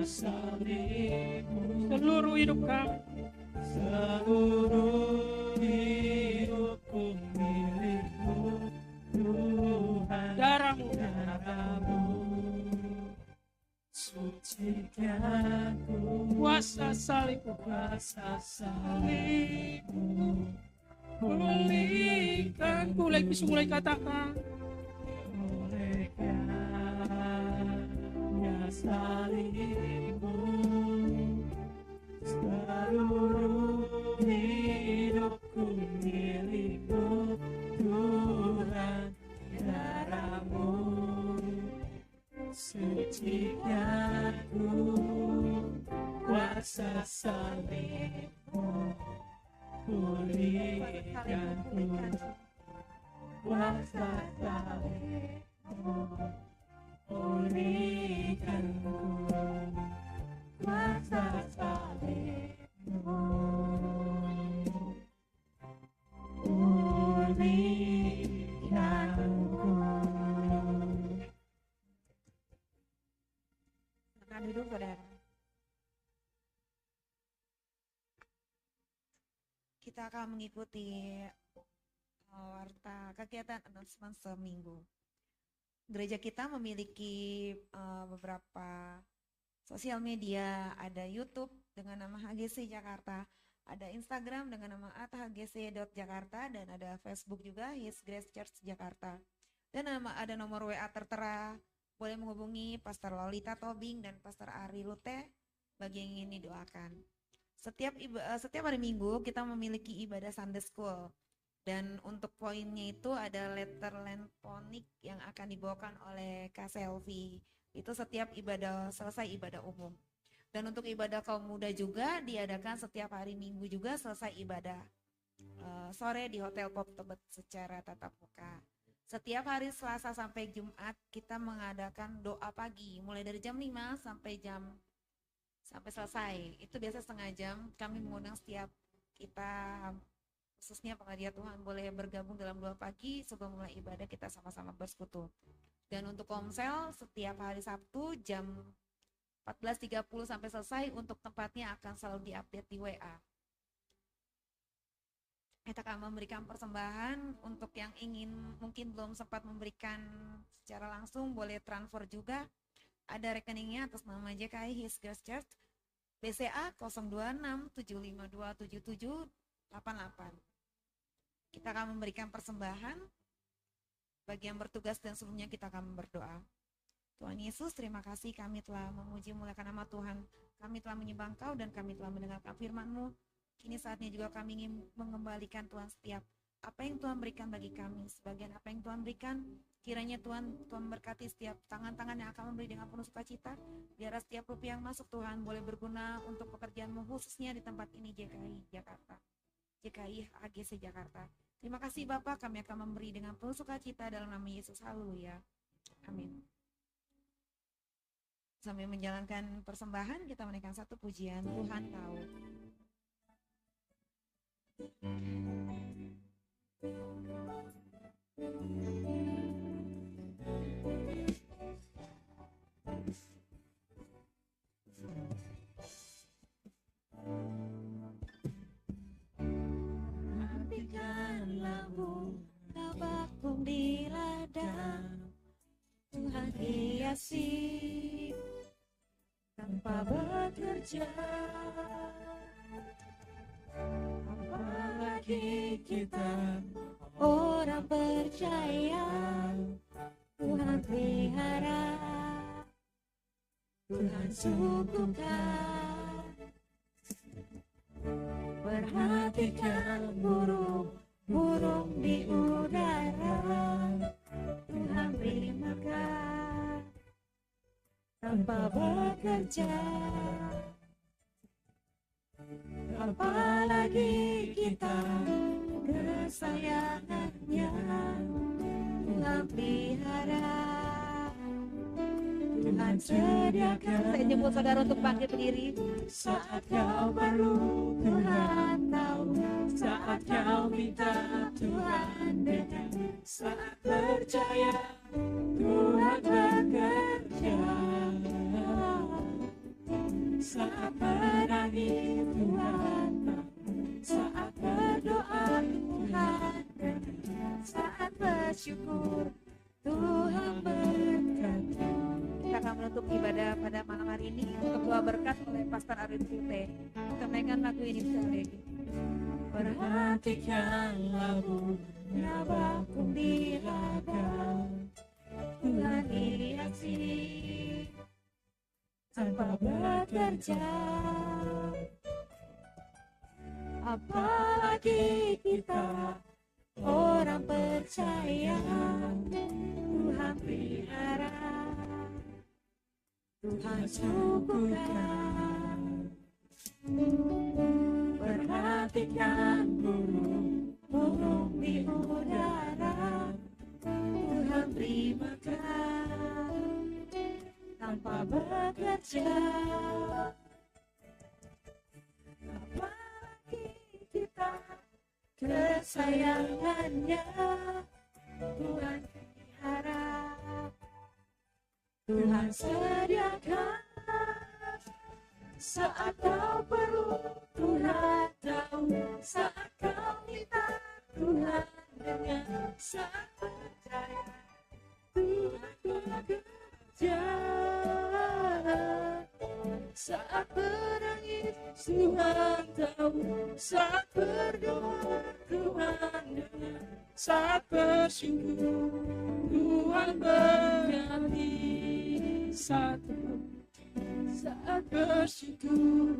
salib-Mu. Seluruh hidup kami. Seluruh hidupku milik-Mu. Tuhan. Darah-Mu. Darah-Mu. Sucikan ku, Kuasa salib-Mu. kuasa salib-Mu, Pulihkan. Mulai bisa mulai katakan. oleh karena salib-Mu, seluruh hidupku milik-Mu, Tuhan. Darah-Mu sucikan ku, kuasa salib-Mu, pulihkan ku, kuasa salibmu, pulihkanku kuasa salibmu, pulihkanku. Silakan duduk, saudara. Kita akan mengikuti warta kegiatan announcement seminggu. Gereja kita memiliki beberapa sosial media, ada YouTube dengan nama HGC Jakarta, ada Instagram dengan nama @hgc.jakarta, dan ada Facebook juga His Grace Church Jakarta. Dan ada nomor WA tertera, boleh menghubungi Pastor Lolita Tobing dan Pastor Ari Lute bagi yang ingin didoakan. Setiap hari Minggu kita memiliki ibadah Sunday School, dan untuk poinnya itu ada letterland ponik yang akan dibawakan oleh Kak Selvi. Itu setiap selesai ibadah umum. Dan untuk ibadah kaum muda juga diadakan setiap hari Minggu juga selesai ibadah sore di Hotel Pop Tebet secara tatap muka. Setiap hari Selasa sampai Jumat kita mengadakan doa pagi mulai dari jam 5 sampai selesai. Itu biasa setengah jam. Kami mengundang setiap kita, khususnya pengajar Tuhan, boleh bergabung dalam doa pagi sebelum mulai ibadah, kita sama-sama bersekutu. Dan untuk komsel setiap hari Sabtu jam 14.30 sampai selesai. Untuk tempatnya akan selalu diupdate di WA. Kita akan memberikan persembahan. Untuk yang ingin mungkin belum sempat memberikan secara langsung, boleh transfer juga. Ada rekeningnya atas nama JKI His Grace Church, BCA 0267527788. Kita akan memberikan persembahan. Bagi yang bertugas dan sebelumnya kita akan berdoa. Tuhan Yesus, terima kasih kami telah memuji muliakan nama Tuhan. Kami telah menyembah Engkau dan kami telah mendengarkan firman-Mu. Kini saatnya juga kami ingin mengembalikan Tuhan setiap apa yang Tuhan berikan bagi kami. Sebagian apa yang Tuhan berikan, kiranya Tuhan berkati setiap tangan-tangan yang akan memberi dengan penuh sukacita. Biar setiap rupiah yang masuk Tuhan boleh berguna untuk pekerjaan-Mu, khususnya di tempat ini JKI Jakarta, JKI HGC Jakarta. Terima kasih Bapak, kami akan memberi dengan penuh sukacita dalam nama Yesus. Haleluya. Amin. Sambil menjalankan persembahan, kita menaikkan satu pujian, Tuhan tahu. Hentikanlah tabakku di ladang, Tuhan hiasi tanpa bekerja. Apalagi kita orang percaya, Tuhan pelihara, Tuhan cukupkan. Perhatikan burung di udara, Tuhan beri makan tanpa bekerja. Apalagi kita kesayangannya, Tuhan pelihara, Tuhan sediakan. Saya jemput saudara untuk bangkit berdiri. Saat kau perlu Tuhan tahu, saat kau minta Tuhan dengar, saat percaya Tuhan bekerja, saat menangis Tuhan tahu, saat berdoa Tuhan dengar, saat bersyukur Tuhan berkata. Kita akan menutup ibadah pada malam hari ini untuk doa berkat oleh Pastor Ari Lute. Kita menaikkan lagu ini sekali lagi. Perhatikanlah bunga bakung di ladang, Tuhan hiasi tanpa bekerja. Apalagi kita orang percaya, Tuhan pelihara, Tuhan cukupkan. perhatikan burung burung di udara. Tuhan beri makan tanpa bekerja. Apalagi kita kesayangannya, Tuhan harap Tuhan sediakan saat kau perlu. Tuhan tahu saat kau minta. Tuhan dengar saat percaya. Tuhan bekerja saat menangis. Tuhan tahu saat berdoa. Tuhan dengar Saat bersungguh Tuhan berganti. saat Bersungguh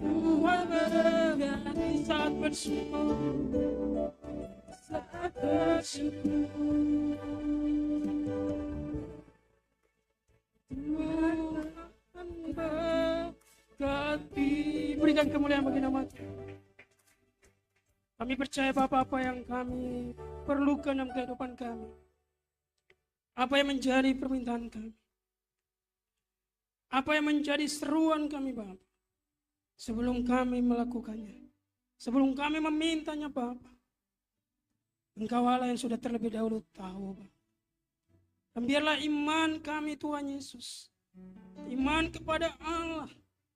Tuhan berganti. saat bersungguh Saat bersungguh Tuhan berkati. Berikan kemuliaan bagi nama Tuhan. Kami percaya apa-apa yang kami perlukan dalam kehidupan kami, apa yang menjadi permintaan kami, apa yang menjadi seruan kami Bapa, sebelum kami melakukannya, sebelum kami memintanya Bapa, Engkau Allah yang sudah terlebih dahulu tahu Bapa. Dan biarlah iman kami Tuhan Yesus, iman kepada Allah,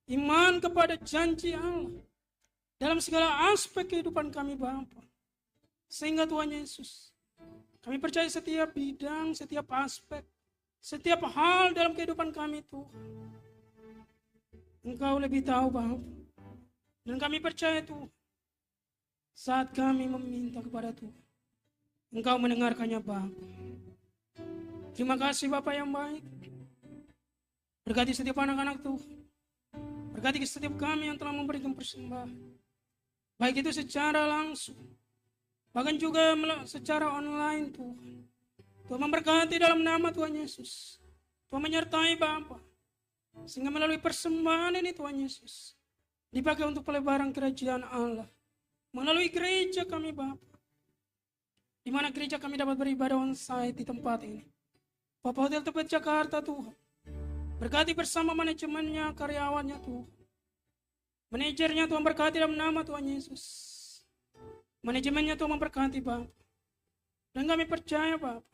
iman kepada janji Allah dalam segala aspek kehidupan kami Bapa. Sehingga Tuhan Yesus, kami percaya setiap bidang, setiap aspek, setiap hal dalam kehidupan kami Tuhan, Engkau lebih tahu Bapa. Dan kami percaya Tuhan, saat kami meminta kepada Tuhan, Engkau mendengarkannya Bapa. Terima kasih Bapa yang baik. Berkati setiap anak-anak Tuhan. Berkati setiap kami yang telah memberikan persembahan. Baik itu secara langsung, bahkan juga secara online Tuhan. Tuhan memberkati dalam nama Tuhan Yesus. Tuhan menyertai Bapa. Sehingga melalui persembahan ini Tuhan Yesus dipakai untuk pelebaran kerajaan Allah. Melalui gereja kami Bapa. Di mana gereja kami dapat beribadah onsite di tempat ini. Bapak Hotel Tebet Jakarta Tuhan. Berkati bersama manajemennya, karyawannya Tuhan. Manajernya Tuhan berkati dalam nama Tuhan Yesus. Manajemennya Tuhan memberkati Bapak. Dan kami percaya Bapak,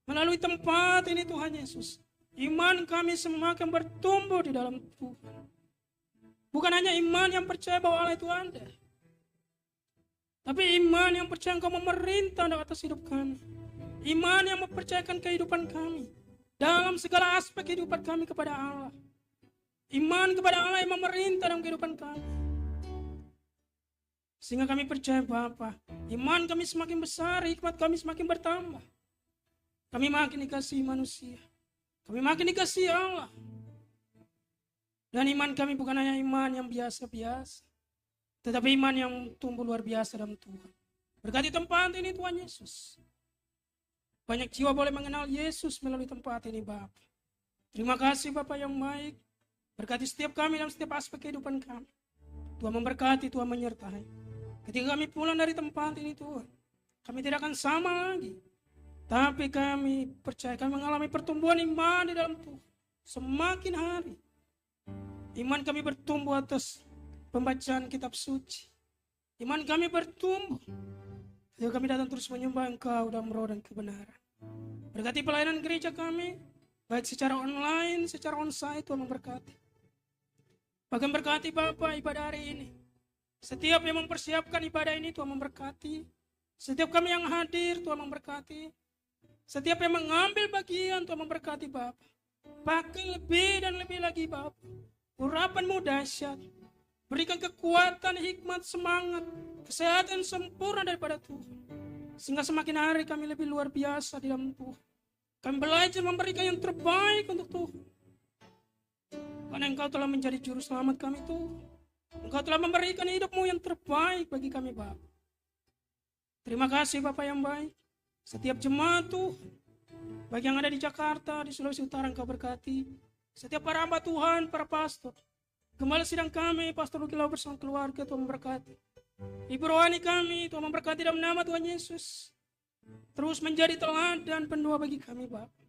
melalui tempat ini Tuhan Yesus, iman kami semakin bertumbuh di dalam Tuhan. Bukan hanya iman yang percaya bahwa Allah itu ada, tapi iman yang percaya Engkau memerintah di atas hidup kami. Iman yang mempercayakan kehidupan kami dalam segala aspek kehidupan kami kepada Allah. Iman kepada Allah yang memerintah dalam kehidupan kami. Sehingga kami percaya Bapa, iman kami semakin besar, hikmat kami semakin bertambah. Kami makin dikasihi manusia. Kami makin dikasihi Allah. Dan iman kami bukan hanya iman yang biasa-biasa, tetapi iman yang tumbuh luar biasa dalam Tuhan. Berkati tempat ini Tuhan Yesus. Banyak jiwa boleh mengenal Yesus melalui tempat ini Bapa. Terima kasih Bapa yang baik. Berkati setiap kami dalam setiap aspek kehidupan kami. Tuhan memberkati, Tuhan menyertai. Ketika kami pulang dari tempat ini Tuhan, kami tidak akan sama lagi. Tapi kami percaya kami mengalami pertumbuhan iman di dalam Tuhan. Semakin hari, iman kami bertumbuh atas pembacaan kitab suci. Iman kami bertumbuh. Ayo kami datang terus menyembah Engkau dalam roh dan kebenaran. Berkati pelayanan gereja kami, baik secara online, secara onsite, Tuhan memberkati. Bahkan berkati Bapak ibadah hari ini. Setiap yang mempersiapkan ibadah ini Tuhan memberkati. Setiap kami yang hadir Tuhan memberkati. Setiap yang mengambil bagian Tuhan memberkati Bapak. Bahkan lebih dan lebih lagi Bapak. Urapan-Mu dahsyat. Berikan kekuatan, hikmat, semangat, kesehatan sempurna daripada Tuhan. Sehingga semakin hari kami lebih luar biasa di dalam Tuhan. Kami belajar memberikan yang terbaik untuk Tuhan. Karena Engkau telah menjadi juru selamat kami Tuhan. Engkau telah memberikan hidup-Mu yang terbaik bagi kami Bapak. Terima kasih Bapak yang baik. Setiap jemaat Tuhan, baik yang ada di Jakarta, di Sulawesi Utara Engkau berkati. Setiap para hamba Tuhan, para pastor. Gembala sidang kami, Pastor Lukilau bersama keluarga Tuhan memberkati. Ibu rohani kami, Tuhan memberkati dalam nama Tuhan Yesus. Terus menjadi teladan pendoa bagi kami, Bapak.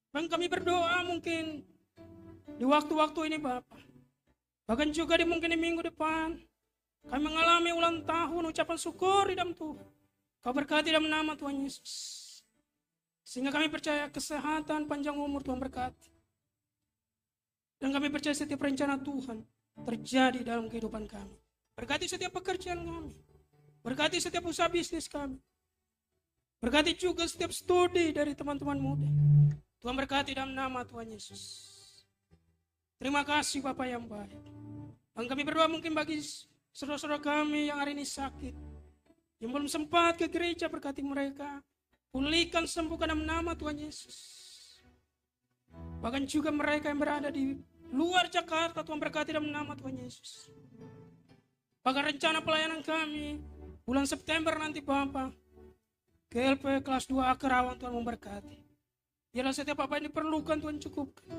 Bang, kami berdoa mungkin di waktu-waktu ini, Bapak. Bahkan juga mungkin di minggu depan, kami mengalami ulang tahun ucapan syukur di dalam Tuhan. Kau berkati dalam nama Tuhan Yesus. Sehingga kami percaya kesehatan, panjang umur Tuhan berkati. Dan kami percaya setiap rencana Tuhan terjadi dalam kehidupan kami. Berkati setiap pekerjaan kami. Berkati setiap usaha bisnis kami. Berkati juga setiap studi dari teman-teman muda. Tuhan berkati dalam nama Tuhan Yesus. Terima kasih Bapak yang baik. Dan kami berdoa mungkin bagi saudara-saudara kami yang hari ini sakit. Yang belum sempat ke gereja, berkati mereka. Pulihkan, sembuhkan dalam nama Tuhan Yesus. Bahkan juga mereka yang berada di luar Jakarta, Tuhan berkati dalam nama Tuhan Yesus. Bahkan rencana pelayanan kami bulan September nanti Bapak, GLP kelas 2A Kerawang, Tuhan memberkati. Biarlah setiap apa yang diperlukan Tuhan cukupkan.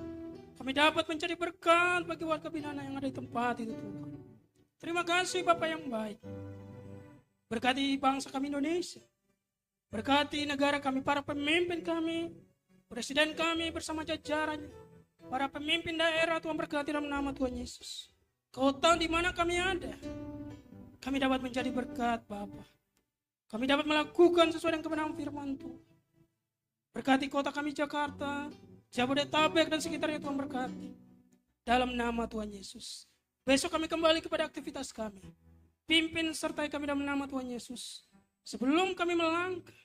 Kami dapat menjadi berkat bagi warga binaan yang ada di tempat itu Tuhan. Terima kasih Bapak yang baik. Berkati bangsa kami Indonesia. Berkati negara kami, para pemimpin kami, presiden kami bersama jajarannya. Para pemimpin daerah Tuhan berkati dalam nama Tuhan Yesus. Kau tahu di mana kami ada. Kami dapat menjadi berkat Bapa. Kami dapat melakukan sesuai dengan kebenaran firman Tuhan. Berkati kota kami Jakarta, Jabodetabek dan sekitarnya Tuhan berkati. Dalam nama Tuhan Yesus. Besok kami kembali kepada aktivitas kami. Pimpin sertai kami dalam nama Tuhan Yesus. Sebelum kami melangkah,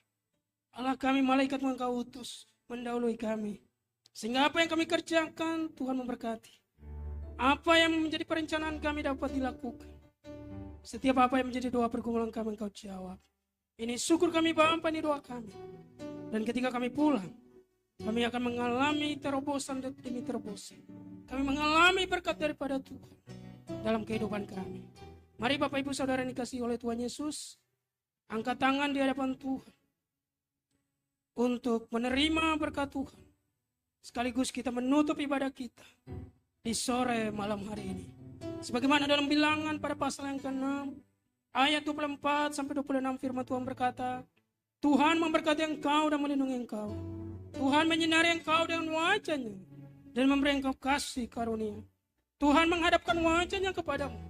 Allah kami malaikat yang Kau utus mendahului kami. Sehingga apa yang kami kerjakan Tuhan memberkati. Apa yang menjadi perencanaan kami dapat dilakukan. Setiap apa yang menjadi doa pergumulan kami Engkau jawab. Ini syukur kami Bapa, ini doa kami. Dan ketika kami pulang, kami akan mengalami terobosan demi terobosan. Kami mengalami berkat daripada Tuhan dalam kehidupan kami. Mari Bapak Ibu Saudara yang dikasihi oleh Tuhan Yesus, angkat tangan di hadapan Tuhan untuk menerima berkat Tuhan. Sekaligus kita menutup ibadah kita di sore malam hari ini. Sebagaimana dalam Bilangan pada pasal yang ke-6 ayat 24 sampai 26 firman Tuhan berkata, Tuhan memberkati engkau dan melindungi engkau. Tuhan menyinari engkau dengan wajah-Nya dan memberi engkau kasih karunia. Tuhan menghadapkan wajah-Nya kepadamu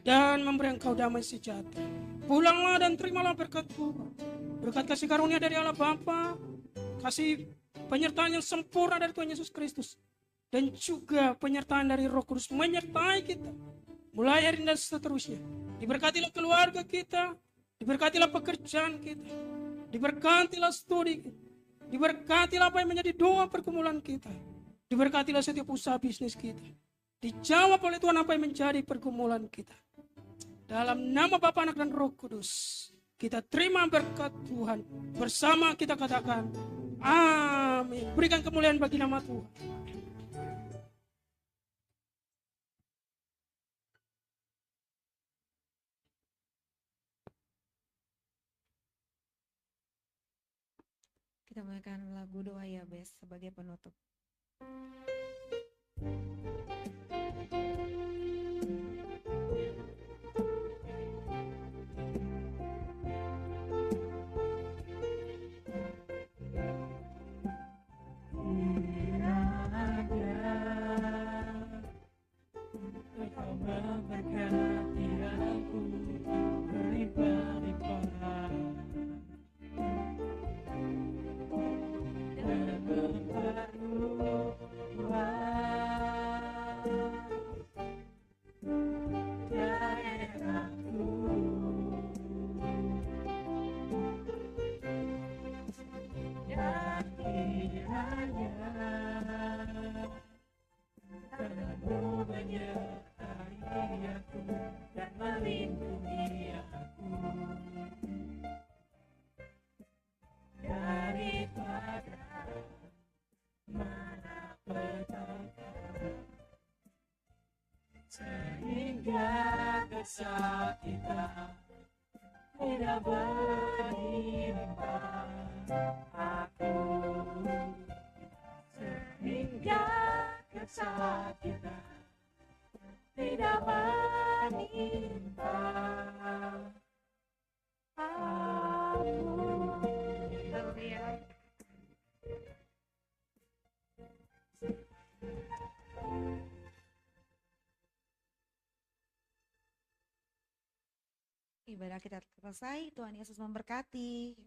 dan memberi engkau damai sejahtera. Pulanglah dan terimalah berkat Tuhan. Berkat kasih karunia dari Allah Bapa, kasih penyertaan yang sempurna dari Tuhan Yesus Kristus, dan juga penyertaan dari Roh Kudus menyertai kita mulai hari ini dan seterusnya. Diberkatilah keluarga kita, diberkatilah pekerjaan kita, diberkatilah studi kita, diberkatilah apa yang menjadi doa pergumulan kita, diberkatilah setiap usaha bisnis kita, dijawab oleh Tuhan apa yang menjadi pergumulan kita. Dalam nama Bapa, Anak dan Roh Kudus, kita terima berkat Tuhan. Bersama kita katakan, amin. Berikan kemuliaan bagi nama Tuhan. Kita mainkan lagu Doa Yabes sebagai penutup. Engkau memberkati aku berlimpah-limpah dan memperluas daerahku. Dan kiranya Tanganmu menyertai aku dan melindungi aku daripada malapetaka, sehingga kesakitan tidak menimpa aku, sehingga kesakitan tidak menimpa Ibadah kita selesai, Tuhan Yesus memberkati.